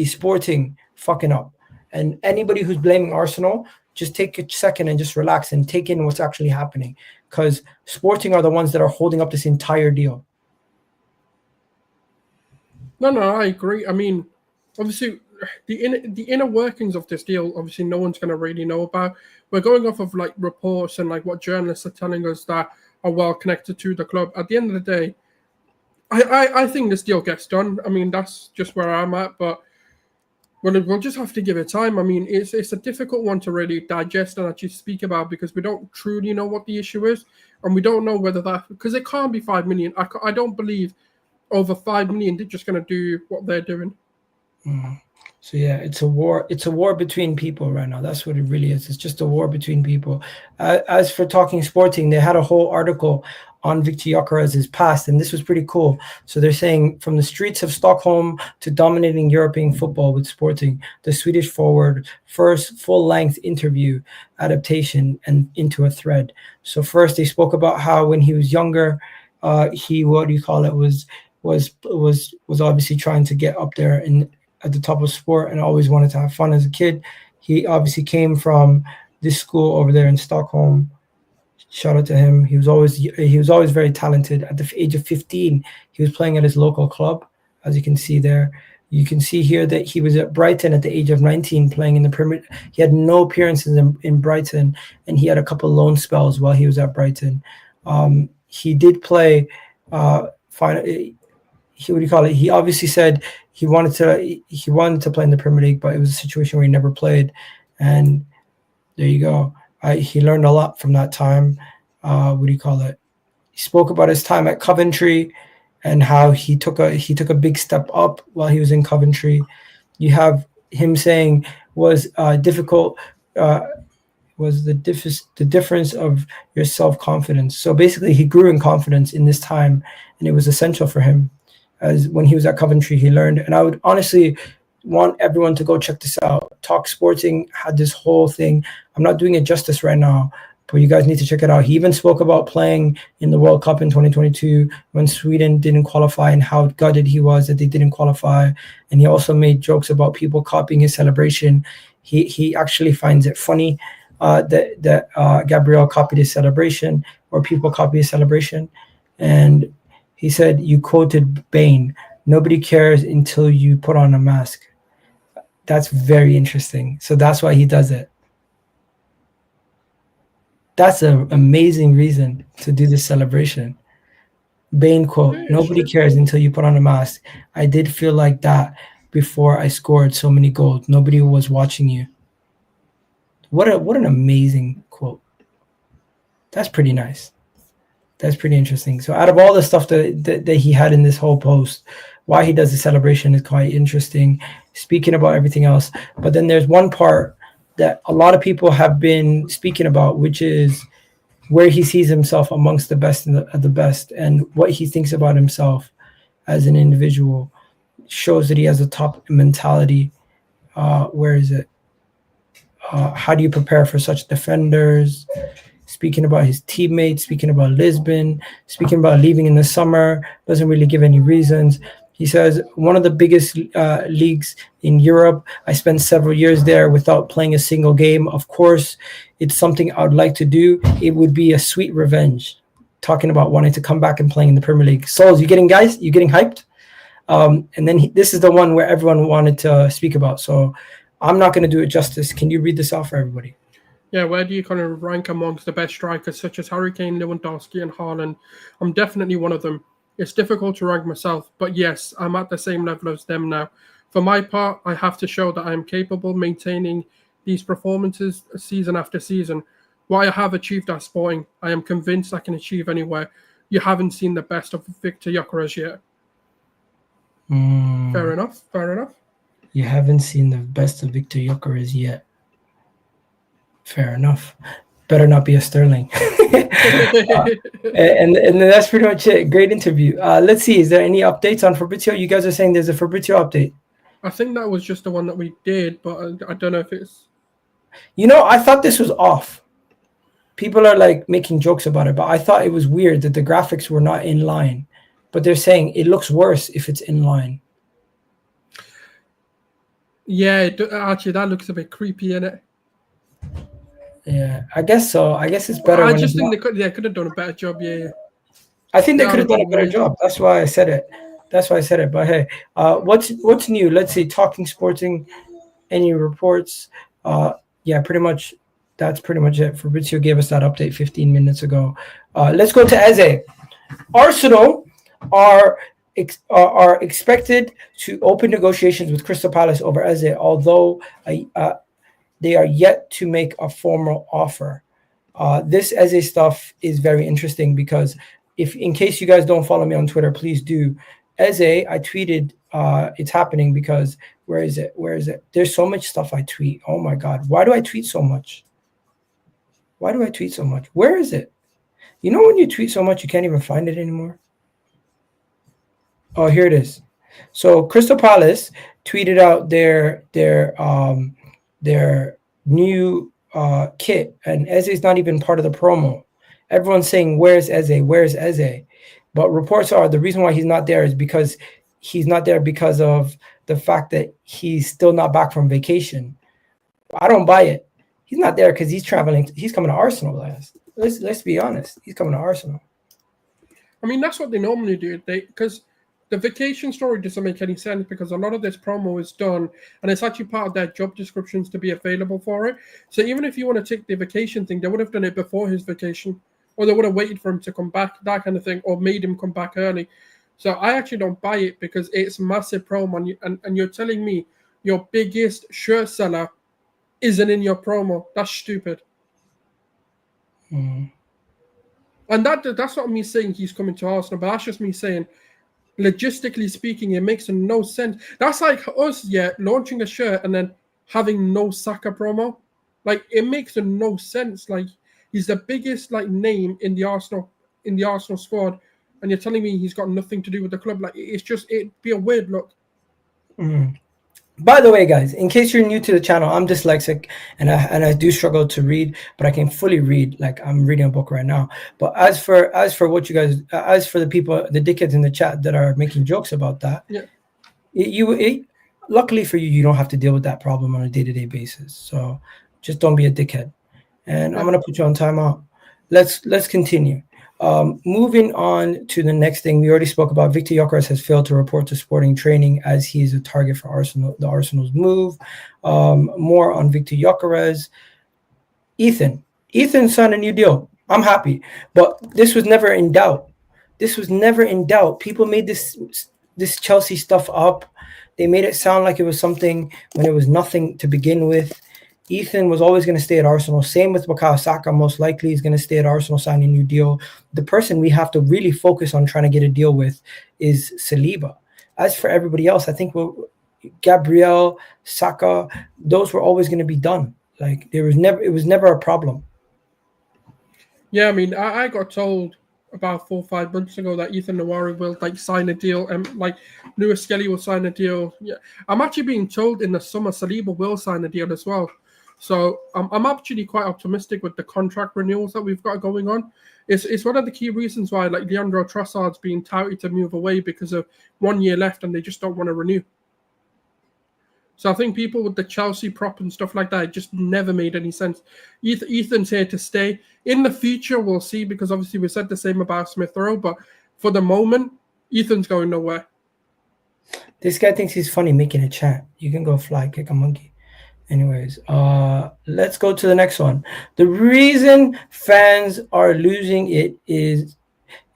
Sporting fucking up. And anybody who's blaming Arsenal, just take a second and just relax and take in what's actually happening, because Sporting are the ones that are holding up this entire deal. No, I agree. I mean, obviously, the inner workings of this deal, obviously, no one's going to really know about. We're going off of like reports and like what journalists are telling us that are well connected to the club. At the end of the day, I think this deal gets done. I mean, that's just where I'm at. But Well, we'll just have to give it time. I mean, it's a difficult one to really digest and actually speak about because we don't truly know what the issue is, and we don't know whether that because it can't be 5 million. I don't believe over 5 million they're just going to do what they're doing. So yeah, it's a war. It's a war between people right now. That's what it really is. It's just a war between people. As for Talking Sporting, they had a whole article on Viktor Gyokeres' past, and this was pretty cool. So they're saying from the streets of Stockholm to dominating European football with Sporting, the Swedish forward first full-length interview adaptation and into a thread. So first they spoke about how when he was younger, he was obviously trying to get up there at the top of sport and always wanted to have fun as a kid. He obviously came from this school over there in Stockholm. Shout out to him. He was always very talented. At the age of 15, he was playing at his local club, as you can see there. You can see here that he was at Brighton at the age of 19 playing in the Premier. He had no appearances in Brighton, and he had a couple loan spells while he was at Brighton. He did play he obviously said he wanted to play in the Premier League, but it was a situation where he never played. And there you go. He learned a lot from that time. He spoke about his time at Coventry and how he took a big step up while he was in Coventry. You have him saying was difficult was the difference of your self-confidence. So basically he grew in confidence in this time, and it was essential for him. As when he was at Coventry, he learned. And I would honestly want everyone to go check this out. Talk Sporting had this whole thing. I'm not doing it justice right now, but you guys need to check it out. He even spoke about playing in the World Cup in 2022 when Sweden didn't qualify and how gutted he was that they didn't qualify. And he also made jokes about people copying his celebration. He actually finds it funny that Gabriel copied his celebration, or people copy his celebration. And he said, you quoted Bane, nobody cares until you put on a mask. That's very interesting. So that's why he does it. That's an amazing reason to do this celebration. Bane quote, nobody cares until you put on a mask. I did feel like that before I scored so many goals. Nobody was watching you. What an amazing quote. That's pretty nice. That's pretty interesting. So out of all the stuff that he had in this whole post, why he does the celebration is quite interesting, speaking about everything else. But then there's one part that a lot of people have been speaking about, which is where he sees himself amongst the best of the best, and what he thinks about himself as an individual shows that he has a top mentality. Where is it? How do you prepare for such defenders? Speaking about his teammates, speaking about Lisbon, speaking about leaving in the summer, doesn't really give any reasons. He says, one of the biggest leagues in Europe. I spent several years there without playing a single game. Of course, it's something I would like to do. It would be a sweet revenge. Talking about wanting to come back and playing in the Premier League. SULZ, you getting hyped? And then this is the one where everyone wanted to speak about. So I'm not going to do it justice. Can you read this out for everybody? Yeah, where do you kind of rank amongst the best strikers such as Harry Kane, Lewandowski, and Haaland? I'm definitely one of them. It's difficult to rank myself, but yes, I'm at the same level as them now. For my part, I have to show that I am capable of maintaining these performances season after season. What I have achieved at Sporting, I am convinced I can achieve anywhere. You haven't seen the best of Viktor Gyokeres yet. Fair enough. You haven't seen the best of Viktor Gyokeres yet. Fair enough. Better not be a Sterling. and that's pretty much it. Great interview. Let's see. Is there any updates on Fabrizio? You guys are saying there's a Fabrizio update. I think that was just the one that we did, but I don't know if it's... I thought this was off. People are like making jokes about it, but I thought it was weird that the graphics were not in line. But they're saying it looks worse if it's in line. Yeah, actually, that looks a bit creepy, innit? Yeah, I guess so. I guess it's better. I just think they could have done a better job. Yeah. I think they could have done a better job. That's why I said it. But hey, what's new? Let's see. Talking Sporting. Any reports? Yeah, pretty much. That's pretty much it. Fabrizio gave us that update 15 minutes ago. Let's go to Eze. Arsenal are are expected to open negotiations with Crystal Palace over Eze, although they are yet to make a formal offer. This Eze stuff is very interesting because in case you guys don't follow me on Twitter, please do. Eze, I tweeted, it's happening because where is it? There's so much stuff I tweet. Oh my God. Why do I tweet so much? Where is it? You know when you tweet so much, you can't even find it anymore? Oh, here it is. So Crystal Palace tweeted out their new kit, and Eze's not even part of the promo. Everyone's saying, where's Eze? But reports are the reason why he's not there is because he's not there because of the fact that he's still not back from vacation. I don't buy it. He's not there because he's traveling. He's coming to Arsenal. Let's be honest. He's coming to Arsenal. I mean, that's what they normally do. Because the vacation story doesn't make any sense because a lot of this promo is done and it's actually part of their job descriptions to be available for it. So even if you want to take the vacation thing, they would have done it before his vacation, or they would have waited for him to come back, that kind of thing, or made him come back early. So I actually don't buy it because it's massive promo, and you're telling me your biggest shirt seller isn't in your promo. That's stupid. And that's not me saying he's coming to Arsenal, but that's just me saying, logistically speaking, it makes no sense. That's like us, launching a shirt and then having no Saka promo. Like, it makes no sense. Like, he's the biggest name in the Arsenal squad, and you're telling me he's got nothing to do with the club. Like, it'd be a weird look. By the way, guys, in case you're new to the channel, I'm dyslexic and I do struggle to read, but I can fully read. Like, I'm reading a book right now. But as for what you guys, as for the people, the dickheads in the chat that are making jokes about that, luckily for you, you don't have to deal with that problem on a day-to-day basis. So just don't be a dickhead. And I'm gonna put you on timeout. Let's continue. Moving on to the next thing, we already spoke about. Viktor Gyokeres has failed to report to sporting training as he is a target for Arsenal's move. More on Viktor Gyokeres. Ethan signed a new deal. I'm happy, but this was never in doubt. People made this Chelsea stuff up. They made it sound like it was something when it was nothing to begin with. Ethan was always going to stay at Arsenal. Same with Bukayo Saka. Most likely he's going to stay at Arsenal, sign a new deal. The person we have to really focus on trying to get a deal with is Saliba. As for everybody else, I think Gabriel, Saka, those were always going to be done. Like, it was never a problem. Yeah, I mean, I got told about 4 or 5 months ago that Ethan Nwaneri will sign a deal, and Lewis Skelly will sign a deal. Yeah, I'm actually being told in the summer Saliba will sign a deal as well. So I'm actually quite optimistic with the contract renewals that we've got going on. It's one of the key reasons why Leandro Trossard's being touted to move away, because of 1 year left and they just don't want to renew. So I think people with the Chelsea prop and stuff like that, it just never made any sense. Ethan's here to stay. In the future, we'll see, because obviously we said the same about Smith Rowe, but for the moment, Ethan's going nowhere. This guy thinks he's funny making a chat. You can go fly, kick a monkey. Anyways, let's go to the next one. The reason fans are losing it is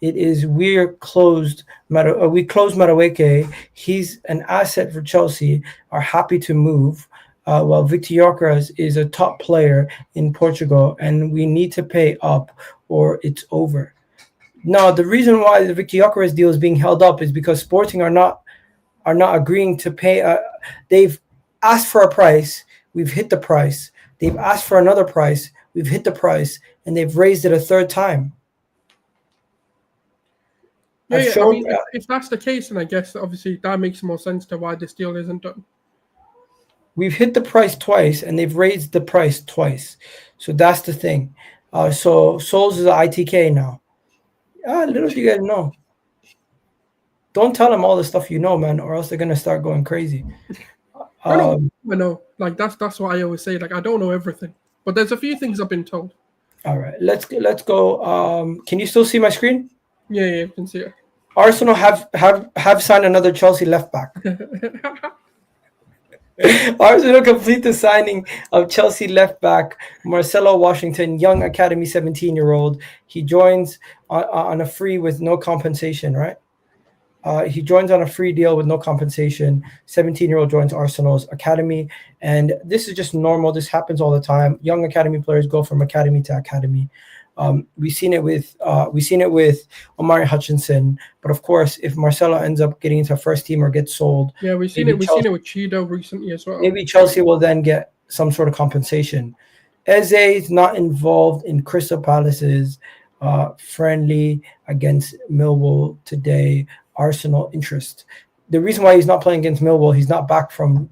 we closed Madueke. He's an asset for Chelsea. Are happy to move. While Viktor Gyokeres is a top player in Portugal, and we need to pay up or it's over. Now, the reason why the Viktor Gyokeres deal is being held up is because Sporting are not agreeing to pay. They've asked for a price. We've hit the price. They've asked for another price. We've hit the price, and they've raised it a third time. I mean, if that's the case, then I guess obviously that makes more sense to why this deal isn't done. We've hit the price twice, and they've raised the price twice. So that's the thing. So SULZ is an ITK now. Little do you guys know. Don't tell them all the stuff you know, man, or else they're gonna start going crazy. I know. That's what I always say. I don't know everything, but there's a few things I've been told. All right, let's go. Can you still see my screen? Yeah, you can see it. Arsenal have signed another Chelsea left back. Arsenal complete the signing of Chelsea left back Marcell Washington, young academy 17-year-old. He joins on a free with no compensation, right? He joins on a free deal with no compensation. 17-year-old joins Arsenal's academy, and this is just normal. This happens all the time. Young academy players go from academy to academy. We've seen it with Omari Hutchinson, but of course, if Marcelo ends up getting into first team or gets sold, Yeah, we've seen it. We've seen it with Chido recently as well. maybe Chelsea will then get some sort of compensation. Eze is not involved in Crystal Palace's friendly against Millwall today. Arsenal interest. The reason why he's not playing against Millwall, he's not back from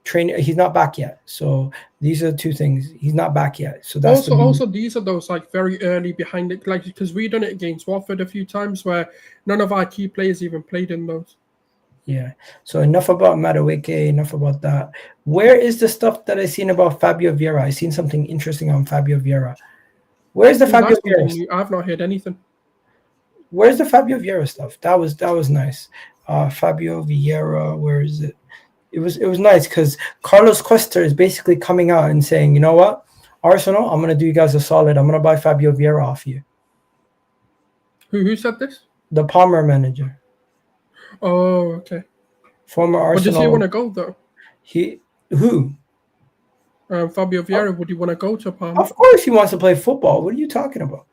training. He's not back yet. So these are two things. He's not back yet. So that's also these are those like very early behind it, like because we've done it against Watford a few times where none of our key players even played in those. Yeah. So enough about Madueke, enough about that. Where is the stuff that I seen about Fabio Vieira? I seen something interesting on Fabio Vieira. Where's the Fabio Vieira? I've not heard anything. Where's the Fabio Vieira stuff? That was nice. Fabio Vieira, where is it? It was nice because Carlos Cuesta is basically coming out and saying, you know what, Arsenal, I'm gonna do you guys a solid. I'm gonna buy Fabio Vieira off you. Who said this? The Palmer manager. Oh, okay. Former Arsenal. But does he want to go though? Who? Fabio Vieira. Would he want to go to Palmer? Of course, he wants to play football. What are you talking about?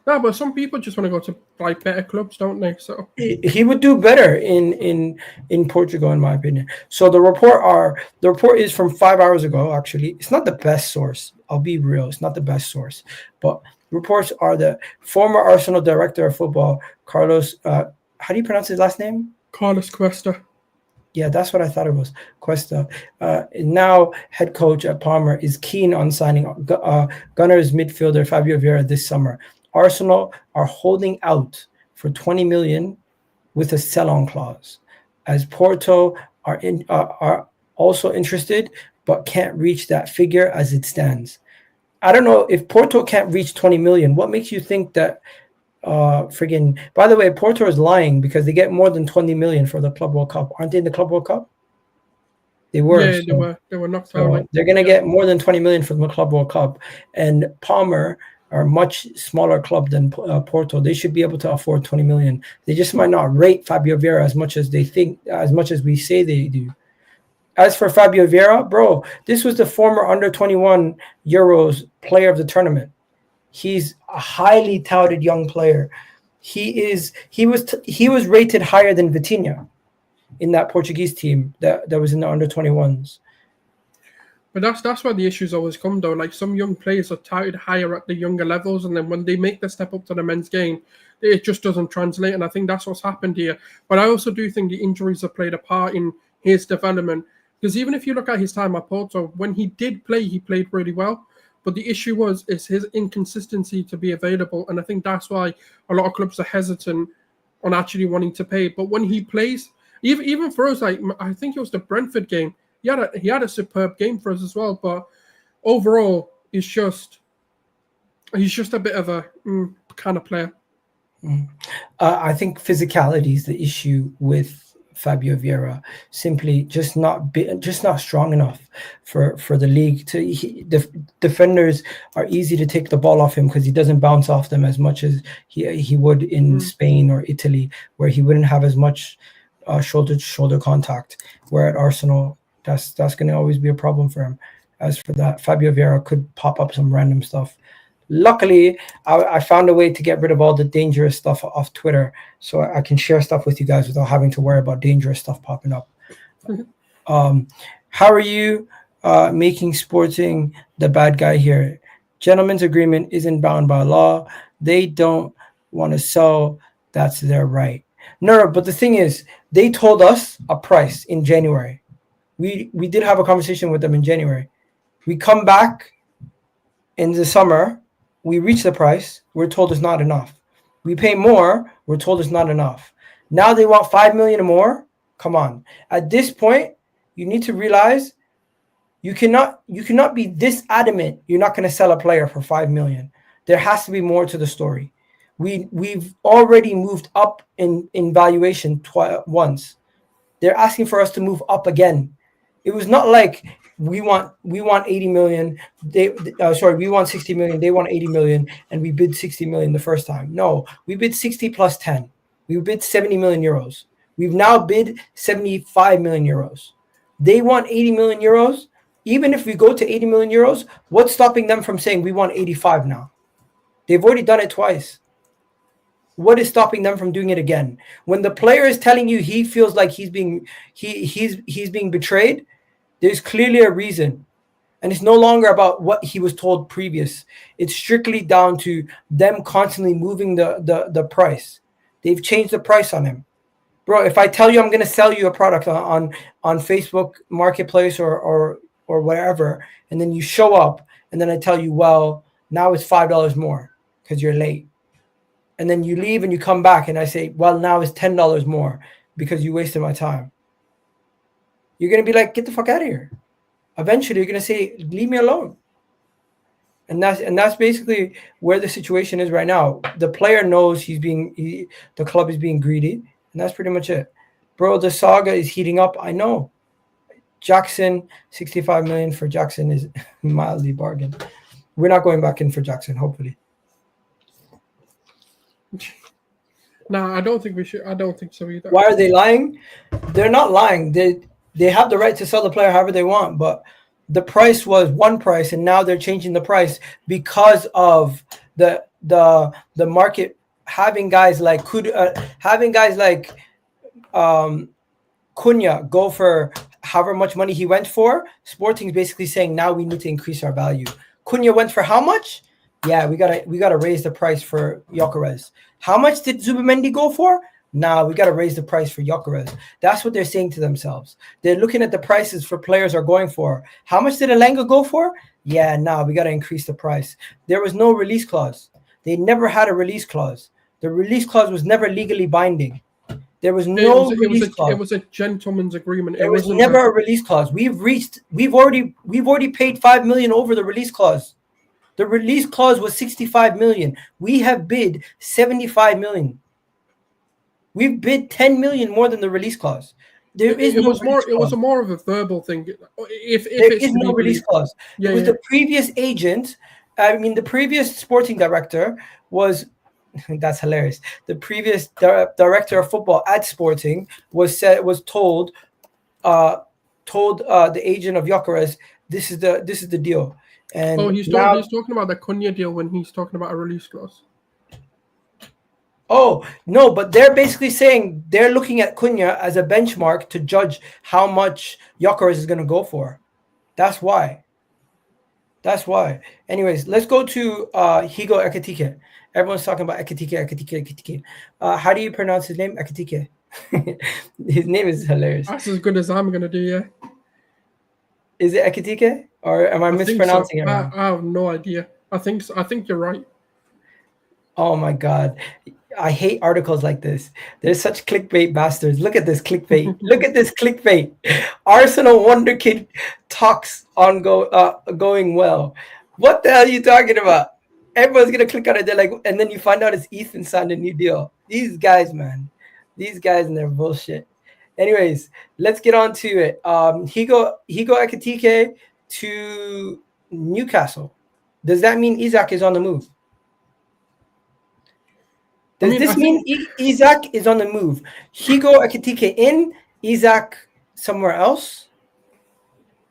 No, but some people just want to go to like better clubs, don't they? So he would do better in Portugal, in my opinion. So the report is from 5 hours ago. Actually, it's not the best source. I'll be real. It's not the best source, but reports are that former Arsenal director of football Carlos. How do you pronounce his last name? Carlos Cuesta. Yeah, that's what I thought it was. Cuesta, now head coach at Palmer, is keen on signing Gunners midfielder Fabio Vieira this summer. Arsenal are holding out for 20 million with a sell-on clause, as Porto are also interested but can't reach that figure as it stands. I don't know if Porto can't reach 20 million. What makes you think that? By the way, Porto is lying because they get more than 20 million for the Club World Cup. Aren't they in the Club World Cup? They were. Yeah, they were knocked out. They're gonna get more than 20 million from the Club World Cup, and Palmer are a much smaller club than Porto. They should be able to afford 20 million. They just might not rate Fabio Vieira as much as they think, as much as we say they do. As for Fabio Vieira, bro, this was the former under 21 Euros player of the tournament. He's a highly touted young player. He was rated higher than Vitinha in that Portuguese team that was in the under 21s. But that's where the issues always come though. Like some young players are touted higher at the younger levels, and then when they make the step up to the men's game, it just doesn't translate. And I think that's what's happened here. But I also do think the injuries have played a part in his development. Because even if you look at his time at Porto, when he did play, he played really well. But the issue is his inconsistency to be available. And I think that's why a lot of clubs are hesitant on actually wanting to pay. But when he plays, even for us, like I think it was the Brentford game, he had a superb game for us as well. But overall, he's just a bit of a kind of player. I think physicality is the issue with Fabio Vieira. Simply just not strong enough for the league. Defenders are easy to take the ball off him because he doesn't bounce off them as much as he would in Spain or Italy, where he wouldn't have as much shoulder-to-shoulder contact. Where at Arsenal, that's going to always be a problem for him. As for that, Fabio Vieira could pop up some random stuff. Luckily, I found a way to get rid of all the dangerous stuff off Twitter, so I can share stuff with you guys without having to worry about dangerous stuff popping up. How are you making Sporting the bad guy here? Gentlemen's agreement isn't bound by law. They don't want to sell. That's their right. No, but the thing is, they told us a price in January. We did have a conversation with them in January. We come back in the summer. We reach the price. We're told it's not enough. We pay more. We're told it's not enough. Now they want 5 million or more. Come on. At this point, you need to realize you cannot be this adamant you're not going to sell a player for 5 million. There has to be more to the story. We've already moved up in valuation once. They're asking for us to move up again. It was not like we want 80 million. We want 60 million. They want 80 million, and we bid 60 million the first time. No, we bid 60 plus 10. We bid 70 million euros. We've now bid 75 million euros. They want 80 million euros. Even if we go to 80 million euros, what's stopping them from saying we want 85 now? They've already done it twice. What is stopping them from doing it again? When the player is telling you he feels like he's being betrayed, there's clearly a reason. And it's no longer about what he was told previous. It's strictly down to them constantly moving the price. They've changed the price on him. Bro, if I tell you I'm going to sell you a product on Facebook Marketplace or wherever, and then you show up, and then I tell you, well, now it's $5 more because you're late. And then you leave and you come back, and I say, well, now it's $10 more because you wasted my time. You're going to be like, get the fuck out of here. Eventually, you're going to say, leave me alone. And that's basically where the situation is right now. The player knows the club is being greedy, and that's pretty much it. Bro, the saga is heating up. I know. Jackson, 65 million for Jackson is mildly bargain. We're not going back in for Jackson, hopefully. No, I don't think we should. I don't think so either. Why are they lying? They're not lying. They have the right to sell the player however they want, but the price was one price, and now they're changing the price because of the market having guys like Cunha go for however much money he went for. Sporting's basically saying now we need to increase our value. Cunha went for how much? Yeah, we gotta raise the price for Gyokeres. How much did Zubimendi go for? Nah, we gotta raise the price for Gyokeres. That's what they're saying to themselves. They're looking at the prices for players are going for. How much did Alenga go for? Yeah, nah, we gotta increase the price. There was no release clause. They never had a release clause. The release clause was never legally binding. There was no release clause. It was a gentleman's agreement. There was never a release clause. We've already paid 5 million over the release clause. The release clause was 65 million. We have bid 75 million. We've bid 10 million more than the release clause. It was more of a verbal thing. If there is no release clause. It was the previous agent. I mean, the previous sporting director was. That's hilarious. The previous director of football at Sporting was told the agent of Gyokeres, this is the deal. And he's talking about the Cunha deal when he's talking about a release clause. Oh, no, but they're basically saying they're looking at Cunha as a benchmark to judge how much Gyokeres is going to go for. That's why. Anyways, let's go to Hugo Ekitike. Everyone's talking about Ekitike. How do you pronounce his name? Ekitike. His name is hilarious. That's as good as I'm going to do, yeah. Is it Ekitike? Or am I mispronouncing it? I have no idea. I think so. I think you're right. Oh my God. I hate articles like this. They're such clickbait bastards. Look at this clickbait. Look at this clickbait. Arsenal wonder kid talks on going well. What the hell are you talking about? Everyone's gonna click on it. They're like, and then you find out it's Ethan signed a new deal. These guys, man. These guys and their bullshit. Anyways, let's get on to it. Hugo Ekitike to Newcastle. Does that mean Isak is on the move? Does this mean Isak is on the move? Hugo Ekitike in, Isak somewhere else?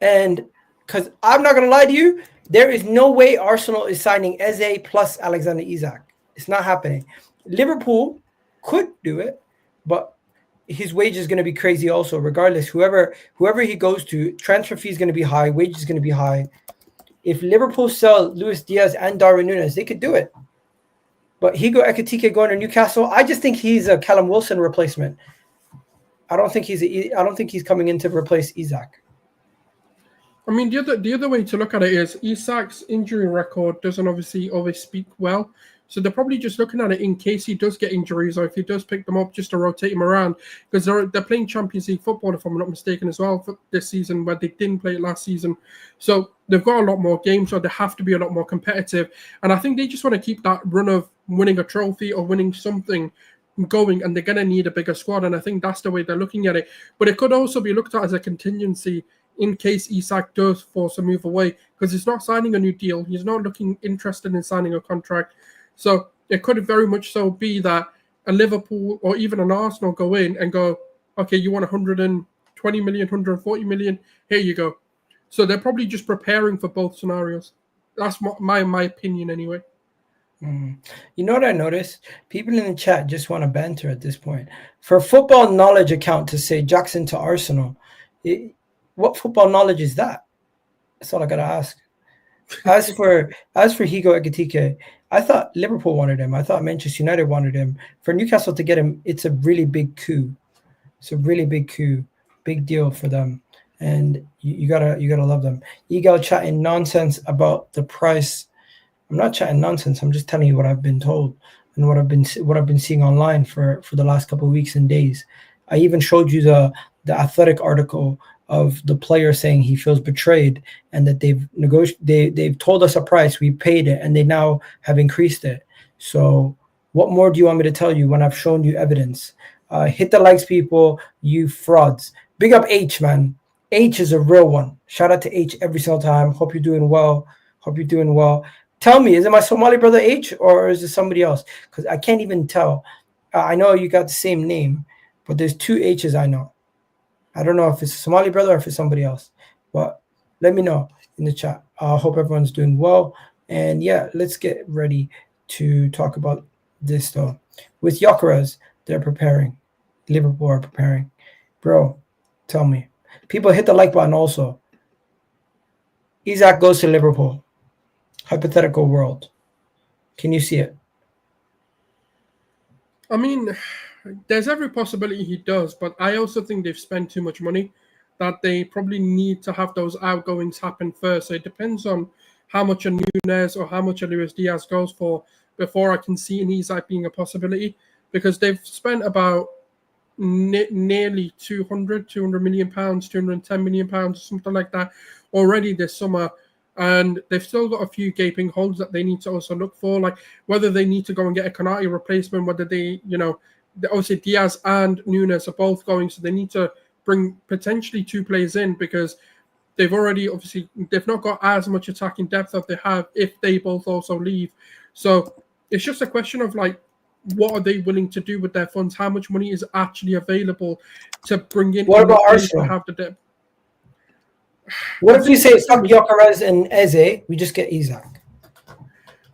And because I'm not going to lie to you, there is no way Arsenal is signing Eze plus Alexander Isak. It's not happening. Liverpool could do it, but his wage is going to be crazy also. Regardless, whoever he goes to, transfer fee is going to be high, wage is going to be high. If Liverpool sell Luis Diaz and Darwin Núñez, they could do it. But Hugo Ekitike going to Newcastle, I just think he's a Callum Wilson replacement. I don't think he's coming in to replace Isak. I mean, the other way to look at it is Isak's injury record doesn't obviously always speak well. So they're probably just looking at it in case he does get injuries or if he does pick them up just to rotate him around. Because they're playing Champions League football, if I'm not mistaken, as well for this season, where they didn't play it last season. So they've got a lot more games, so they have to be a lot more competitive. And I think they just want to keep that run of winning a trophy or winning something going, and they're going to need a bigger squad. And I think that's the way they're looking at it. But it could also be looked at as a contingency in case Isak does force a move away, because he's not signing a new deal. He's not looking interested in signing a contract. So it could very much so be that a Liverpool or even an Arsenal go in and go, okay, you want 120 million, 140 million, here you go. So they're probably just preparing for both scenarios. That's my opinion anyway. You know what I noticed? People in the chat just want to banter at this point. For a football knowledge account to say Jackson to Arsenal, what football knowledge is that? That's all I gotta ask. As for Hugo Ekitike, I thought Liverpool wanted him. I thought Manchester United wanted him. For Newcastle to get him, it's a really big coup. It's a really big coup, big deal for them, and you gotta love them. Egal chatting nonsense about the price. I'm not chatting nonsense. I'm just telling you what I've been told and what I've been seeing online for the last couple of weeks and days. I even showed you the Athletic article of the player saying he feels betrayed and that they've told us a price, we paid it, and they now have increased it. So what more do you want me to tell you when I've shown you evidence? Hit the likes, people, you frauds. Big up H, man. H is a real one. Shout out to H every single time. Hope you're doing well. Tell me, is it my Somali brother H or is it somebody else? Because I can't even tell. I know you got the same name, but there's two H's I know. I don't know if it's a Somali brother or if it's somebody else. But let me know in the chat. I hope everyone's doing well. And yeah, let's get ready to talk about this though. With Gyokeres, they're preparing. Liverpool are preparing. Bro, tell me. People hit the like button also. Isak goes to Liverpool. Hypothetical world. Can you see it? I mean, there's every possibility he does, but I also think they've spent too much money, that they probably need to have those outgoings happen first. So it depends on how much a Nunes or how much a Luis Diaz goes for before I can see an Isak being a possibility, because they've spent about nearly 200 million pounds, 210 million pounds, something like that already this summer. And they've still got a few gaping holes that they need to also look for, like whether they need to go and get a Konate replacement, whether they, obviously Diaz and Nunes are both going, so they need to bring potentially two players in, because they've not got as much attacking depth as they have if they both also leave. So it's just a question of like, what are they willing to do with their funds? How much money is actually available to bring in? What about Arsenal? To have the depth? What if we say fuck Gyokeres and Eze, we just get Isak?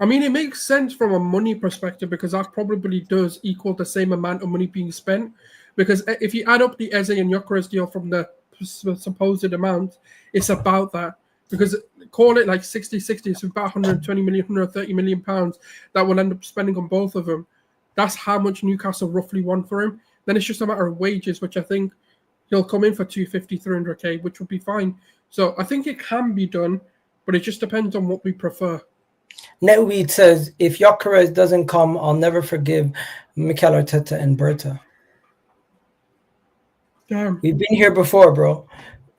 I mean, it makes sense from a money perspective, because that probably does equal the same amount of money being spent. Because if you add up the Eze and Gyokeres deal from the supposed amount, it's about that. Because call it like 60-60, it's about 120 million, 130 million pounds that we'll end up spending on both of them. That's how much Newcastle roughly want for him. Then it's just a matter of wages, which I think he'll come in for 250, 300k, which would be fine. So I think it can be done, but it just depends on what we prefer. Netweed says, if Gyokeres doesn't come, I'll never forgive Mikel Arteta and Berta. Damn. We've been here before, bro.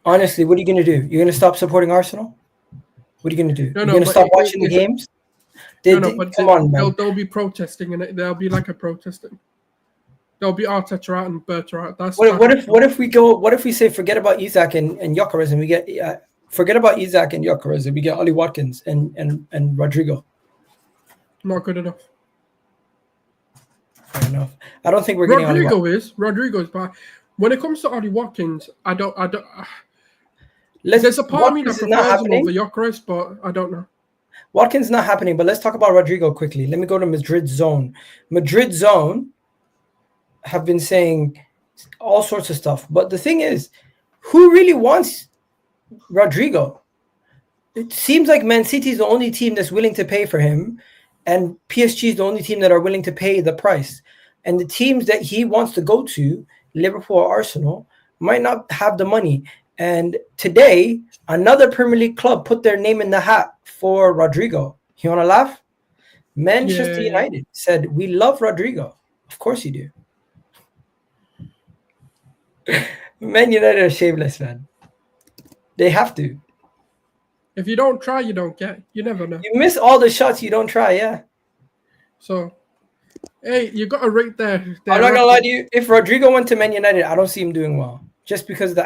Honestly, what are you going to do? You're going to stop supporting Arsenal? What are you going to do? You're going to stop watching the games? Come on, man. They'll be protesting, and there'll be like a protesting. There'll be Arteta out and Berta out. What if we say forget about Isak and Gyokeres and we get forget about Isak and Gyokeres and we get Ollie Watkins and Rodrygo? Not good enough. Fair enough. I don't think we're getting Rodrygo is bad. When it comes to Ollie Watkins, I don't. There's a part of me that prefers him over Gyokeres, but I don't know. Watkins not happening, but let's talk about Rodrygo quickly. Let me go to Madrid Zone. Madrid Zone have been saying all sorts of stuff, but the thing is, who really wants Rodrygo? It seems like Man City is the only team that's willing to pay for him, and PSG is the only team that are willing to pay the price. And the teams that he wants to go to, Liverpool or Arsenal, might not have the money. And today, another Premier League club put their name in the hat for Rodrygo. You want to laugh? Manchester United said, we love Rodrygo. Of course you do. Man United are shameless, man. They have to. If you don't try, you don't get. You never know. You miss all the shots you don't try, yeah. So, hey, you got to rate there. I'm not gonna lie to you. If Rodrygo went to Man United, I don't see him doing well, just because of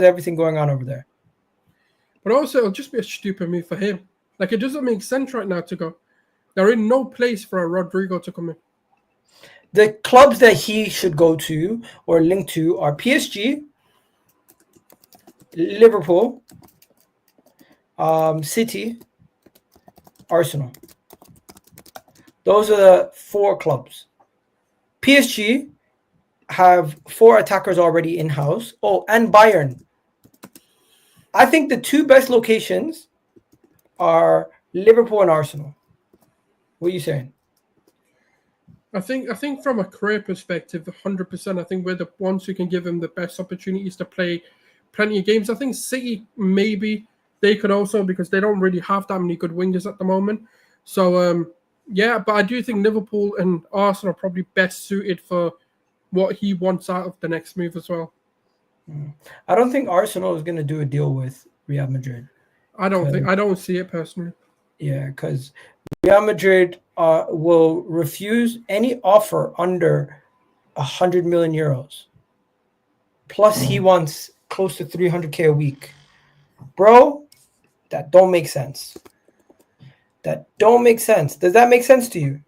everything going on over there. But also, it'll just be a stupid move for him. Like, it doesn't make sense right now to go. They're in no place for a Rodrygo to come in. The clubs that he should go to or link to are PSG, Liverpool, City, Arsenal. Those are the 4 clubs. PSG have 4 attackers already in-house. Oh, and Bayern. I think the 2 best locations are Liverpool and Arsenal. What are you saying? I think from a career perspective, 100%. I think we're the ones who can give him the best opportunities to play plenty of games. I think City, maybe they could also, because they don't really have that many good wingers at the moment. So yeah, but I do think Liverpool and Arsenal are probably best suited for what he wants out of the next move as well. I don't think Arsenal is going to do a deal with Real Madrid. I don't see it personally. Yeah, because Real Madrid will refuse any offer under 100 million euros. Plus, he wants close to 300K a week. Bro, that don't make sense. That don't make sense. Does that make sense to you?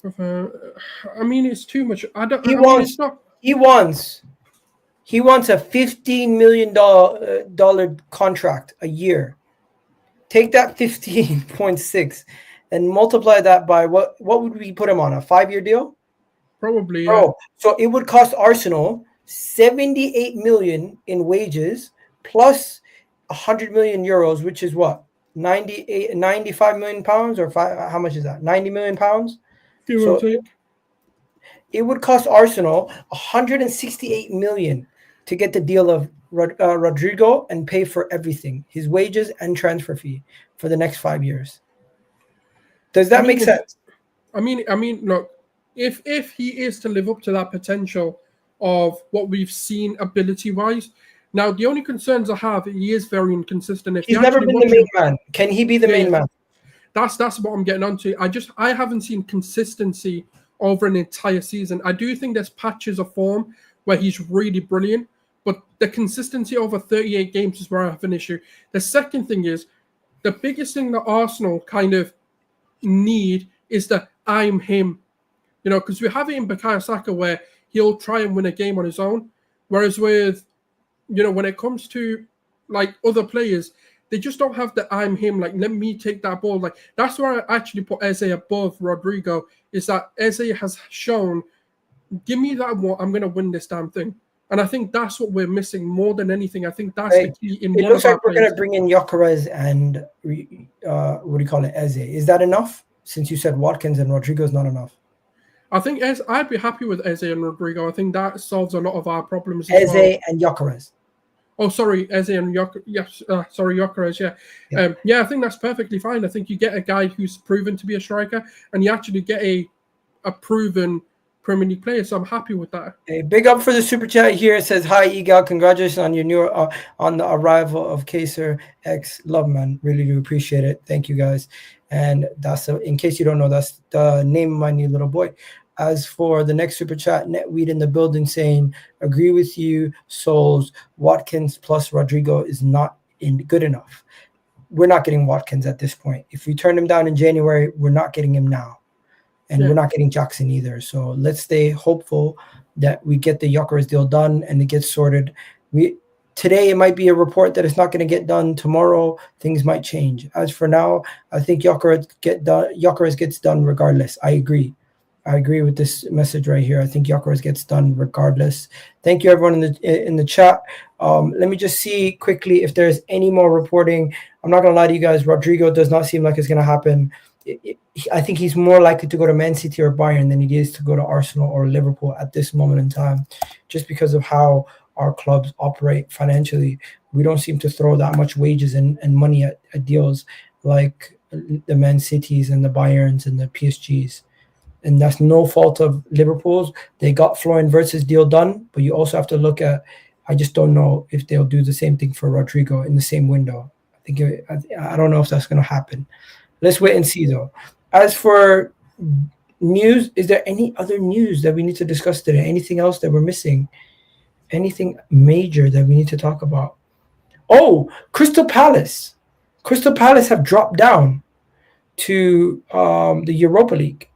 I mean, it's too much. He wants a $15 million contract a year. Take that 15.6 and multiply that by what would we put him on? A 5-year deal? Probably, yeah. Oh, so it would cost Arsenal 78 million in wages plus 100 million euros, which is what? 95 million pounds or how much is that? 90 million pounds? So it would cost Arsenal 168 million to get the deal of Rodrygo and pay for everything, his wages and transfer fee for the next 5 years. Does that make sense? I mean, look, if he is to live up to that potential of what we've seen ability-wise, now the only concerns I have, he is very inconsistent. He's never been the main man. Can he be the main man? That's what I'm getting onto. I haven't seen consistency over an entire season. I do think there's patches of form where he's really brilliant, but the consistency over 38 games is where I have an issue. The second thing is, the biggest thing that Arsenal kind of need is the I'm him. You know, because we have it in Bukayo Saka where he'll try and win a game on his own. Whereas with, you know, when it comes to like other players, they just don't have the I'm him, like, let me take that ball. Like, that's where I actually put Eze above Rodrygo, is that Eze has shown, give me that one, I'm going to win this damn thing. And I think that's what we're missing more than anything. I think that's the key in one of our players. It looks like we're going to bring in Gyokeres and, Eze. Is that enough? Since you said Watkins and Rodrygo is not enough. I think I'd be happy with Eze and Rodrygo. I think that solves a lot of our problems as well. Eze and Gyokeres. Oh, sorry, Eze and Gyokeres, yeah. Yeah, I think that's perfectly fine. I think you get a guy who's proven to be a striker, and you actually get a proven Premier League player, so I'm happy with that. Hey, big up for the super chat here. It says, hi, Egal. Congratulations on your new on the arrival of Kaser X. Love, man. Really do appreciate it. Thank you, guys. And that's in case you don't know, that's the name of my new little boy. As for the next super chat, Netweed in the building saying, agree with you, SULZ. Watkins plus Rodrygo is not good enough. We're not getting Watkins at this point. If we turn him down in January, we're not getting him now. And we're not getting Jackson either. So let's stay hopeful that we get the Gyokeres deal done and it gets sorted. Today, it might be a report that it's not going to get done. Tomorrow, things might change. As for now, I think Gyokeres gets done regardless. I agree with this message right here. I think Gyokeres gets done regardless. Thank you, everyone in the chat. Let me just see quickly if there's any more reporting. I'm not going to lie to you guys. Rodrygo does not seem like it's going to happen. I think he's more likely to go to Man City or Bayern than he is to go to Arsenal or Liverpool at this moment in time, just because of how our clubs operate financially. We don't seem to throw that much wages and money at deals like the Man Cities and the Bayerns and the PSGs. And that's no fault of Liverpool's. They got Florian Wirtz's deal done, but you also have to look at, I just don't know if they'll do the same thing for Rodrygo in the same window. I don't know if that's going to happen. Let's wait and see, though. As for news, is there any other news that we need to discuss today? Anything else that we're missing? Anything major that we need to talk about? Oh, Crystal Palace. Crystal Palace have dropped down to the Europa League.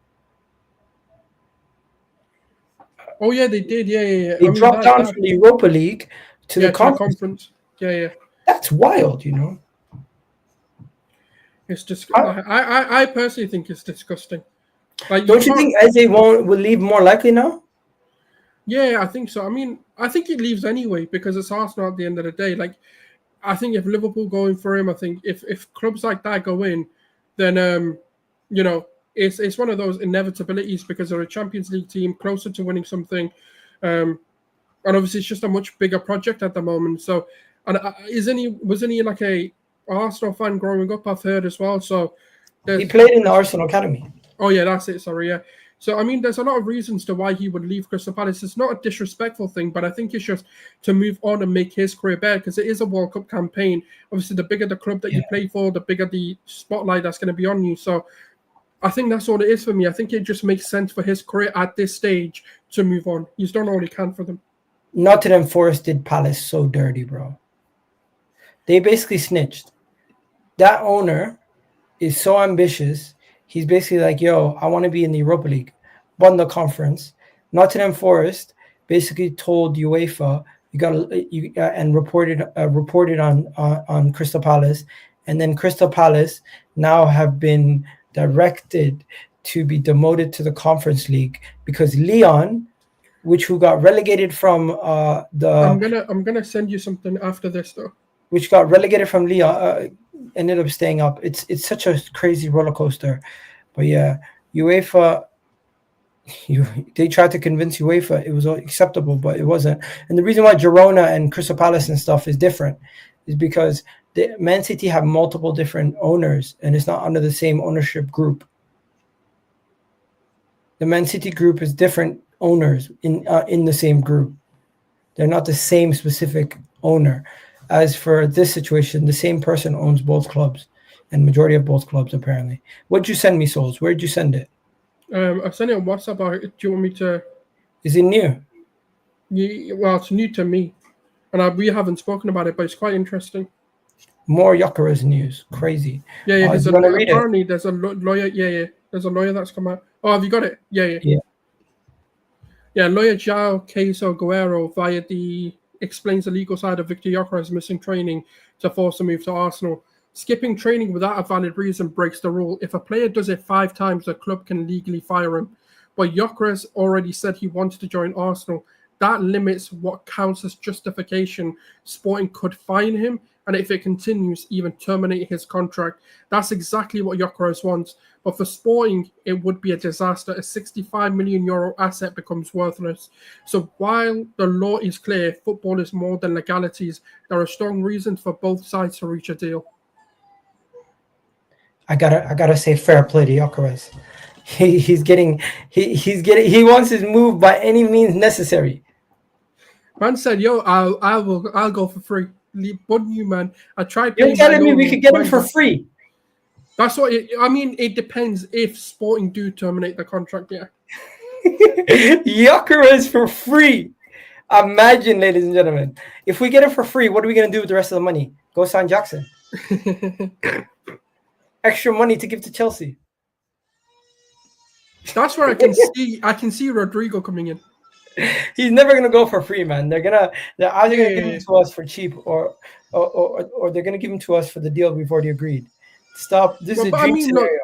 Oh yeah, they did. Yeah. They dropped down from the Europa League to the conference. Yeah. That's wild, you know. It's just I personally think it's disgusting. Like, don't you think Eze will leave more likely now? Yeah, I think so. I mean, I think he leaves anyway because it's Arsenal at the end of the day. Like, I think if Liverpool go in for him, I think if clubs like that go in, then you know, it's one of those inevitabilities because they're a Champions League team closer to winning something, and obviously it's just a much bigger project at the moment. So, and wasn't he like a Arsenal fan growing up? I've heard as well. So he played in the Arsenal academy. Oh yeah, that's it. Sorry, yeah. So I mean, there's a lot of reasons to why he would leave Crystal Palace. It's not a disrespectful thing, but I think it's just to move on and make his career better because it is a World Cup campaign. Obviously, the bigger the club that you play for, the bigger the spotlight that's going to be on you. So I think that's all it is for me. I think it just makes sense for his career at this stage to move on. He's done all he can for them. Nottingham Forest did Palace so dirty, bro. They basically snitched. That owner is so ambitious. He's basically like, yo, I want to be in the Europa League, won the conference. Nottingham Forest basically told UEFA and reported on Crystal Palace, and then Crystal Palace now have been directed to be demoted to the Conference League because Lyon, who got relegated from I'm gonna send you something after this though. Which got relegated from Lyon, ended up staying up. It's such a crazy roller coaster. But yeah, UEFA, they tried to convince UEFA it was acceptable, but it wasn't. And the reason why Girona and Crystal Palace and stuff is different is because the Man City have multiple different owners, and it's not under the same ownership group. The Man City group is different owners in the same group. They're not the same specific owner. As for this situation, the same person owns both clubs, and majority of both clubs apparently. What'd you send me, Souls? Where'd you send it? I sent it on WhatsApp. Do you want me to? Is it new? Yeah, well, it's new to me, and we haven't spoken about it, but it's quite interesting. More Gyokeres news, crazy. Yeah. Apparently, there's a lawyer. Yeah. There's a lawyer that's come out. Oh, have you got it? Yeah. Yeah, lawyer João Queso Guerrero explains the legal side of Viktor Gyokeres missing training to force a move to Arsenal. Skipping training without a valid reason breaks the rule. If a player does it 5 times, the club can legally fire him. But Gyokeres already said he wanted to join Arsenal. That limits what counts as justification. Sporting could fine him, and if it continues, even terminate his contract. That's exactly what Gyokeres wants. But for Sporting, it would be a disaster. A €65 million asset becomes worthless. So while the law is clear, football is more than legalities. There are strong reasons for both sides to reach a deal. I gotta say fair play to Gyokeres. He wants his move by any means necessary. Man said, "Yo, I'll go for free." But you, man, I tried. You're telling me we could get him for free? That's what I mean. It depends if Sporting do terminate the contract. Yeah. Gyokeres for free. Imagine, ladies and gentlemen, if we get it for free, what are we gonna do with the rest of the money? Go sign Jackson. Extra money to give to Chelsea. That's where I can see Rodrygo coming in. He's never gonna go for free, man. They're either gonna give him to us for cheap, or they're gonna give him to us for the deal we've already agreed. Stop. This is a dream scenario.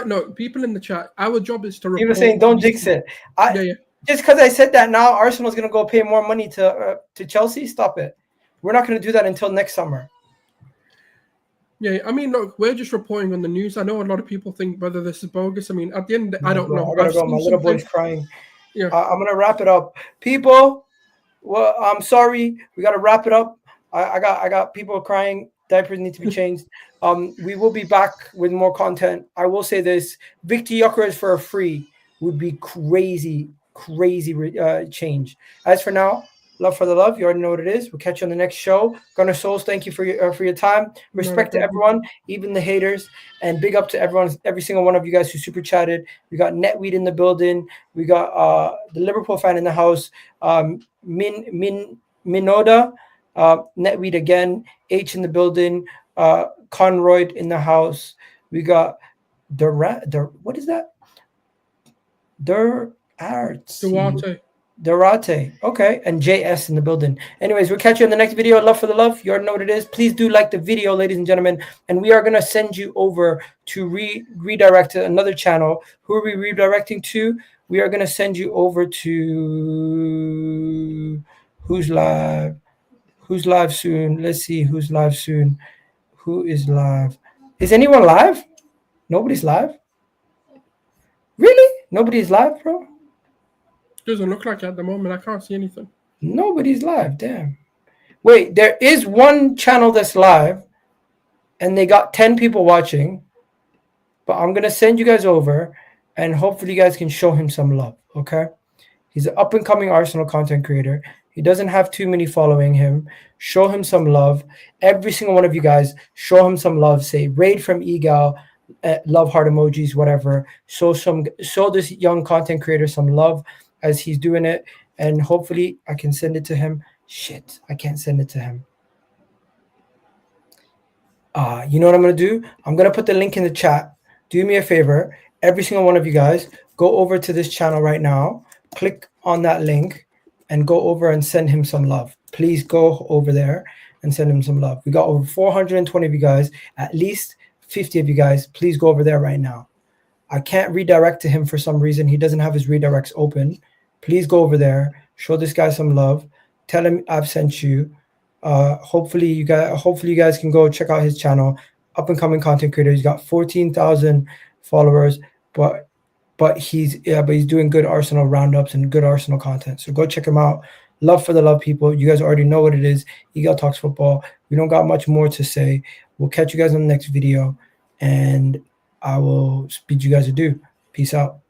No, people in the chat. Our job is to report. People saying don't jinx it. Just because I said that now, Arsenal's gonna go pay more money to Chelsea. Stop it. We're not gonna do that until next summer. Yeah, I mean, look, we're just reporting on the news. I know a lot of people think whether this is bogus. I mean, at the end, I don't know. I gotta go. My little boy's crying. Yeah, I'm gonna wrap it up, people. Well, I'm sorry, we gotta wrap it up. I got people crying. Diapers need to be changed. We will be back with more content. I will say this: Viktor Gyokeres for a free would be crazy change. As for now, love for the love. You already know what it is. We'll catch you on the next show. Gunner Souls, thank you for your time. Respect to everyone, even the haters, and big up to every single one of you guys who super chatted. We got Netweed in the building. We got the Liverpool fan in the house. Minoda, Netweed again. H in the building. Conroy in the house. We got what is that? Duarte. Okay, and JS in the building. Anyways, we'll catch you in the next video. Love for the love. You already know what it is. Please do like the video, ladies and gentlemen. And we are going to send you over to redirect to another channel. Who are we redirecting to? We are going to send you over to who's live. Who's live soon? Let's see who's live soon. Who is live? Is anyone live? Nobody's live? Really? Nobody's live, bro? Doesn't look like it at the moment. I can't see anything. Nobody's live. Damn. Wait, there is one channel that's live, and they got 10 people watching. But I'm going to send you guys over, and hopefully you guys can show him some love, okay? He's an up-and-coming Arsenal content creator. He doesn't have too many following him. Show him some love. Every single one of you guys, show him some love. Say, raid from Egal, love heart emojis, whatever. Show this young content creator some love as he's doing it, and hopefully I can send it to him. Shit, I can't send it to him. You know what I'm going to do? I'm going to put the link in the chat. Do me a favor. Every single one of you guys, go over to this channel right now. Click on that link and go over and send him some love. Please go over there and send him some love. We got over 420 of you guys, at least 50 of you guys. Please go over there right now. I can't redirect to him for some reason. He doesn't have his redirects open. Please go over there. Show this guy some love. Tell him I've sent you. Hopefully you guys can go check out his channel. Up and coming content creator. He's got 14,000 followers, but he's doing good Arsenal roundups and good Arsenal content. So go check him out. Love for the love, people. You guys already know what it is. Egal Talks Football. We don't got much more to say. We'll catch you guys on the next video, and I will bid you guys adieu. Peace out.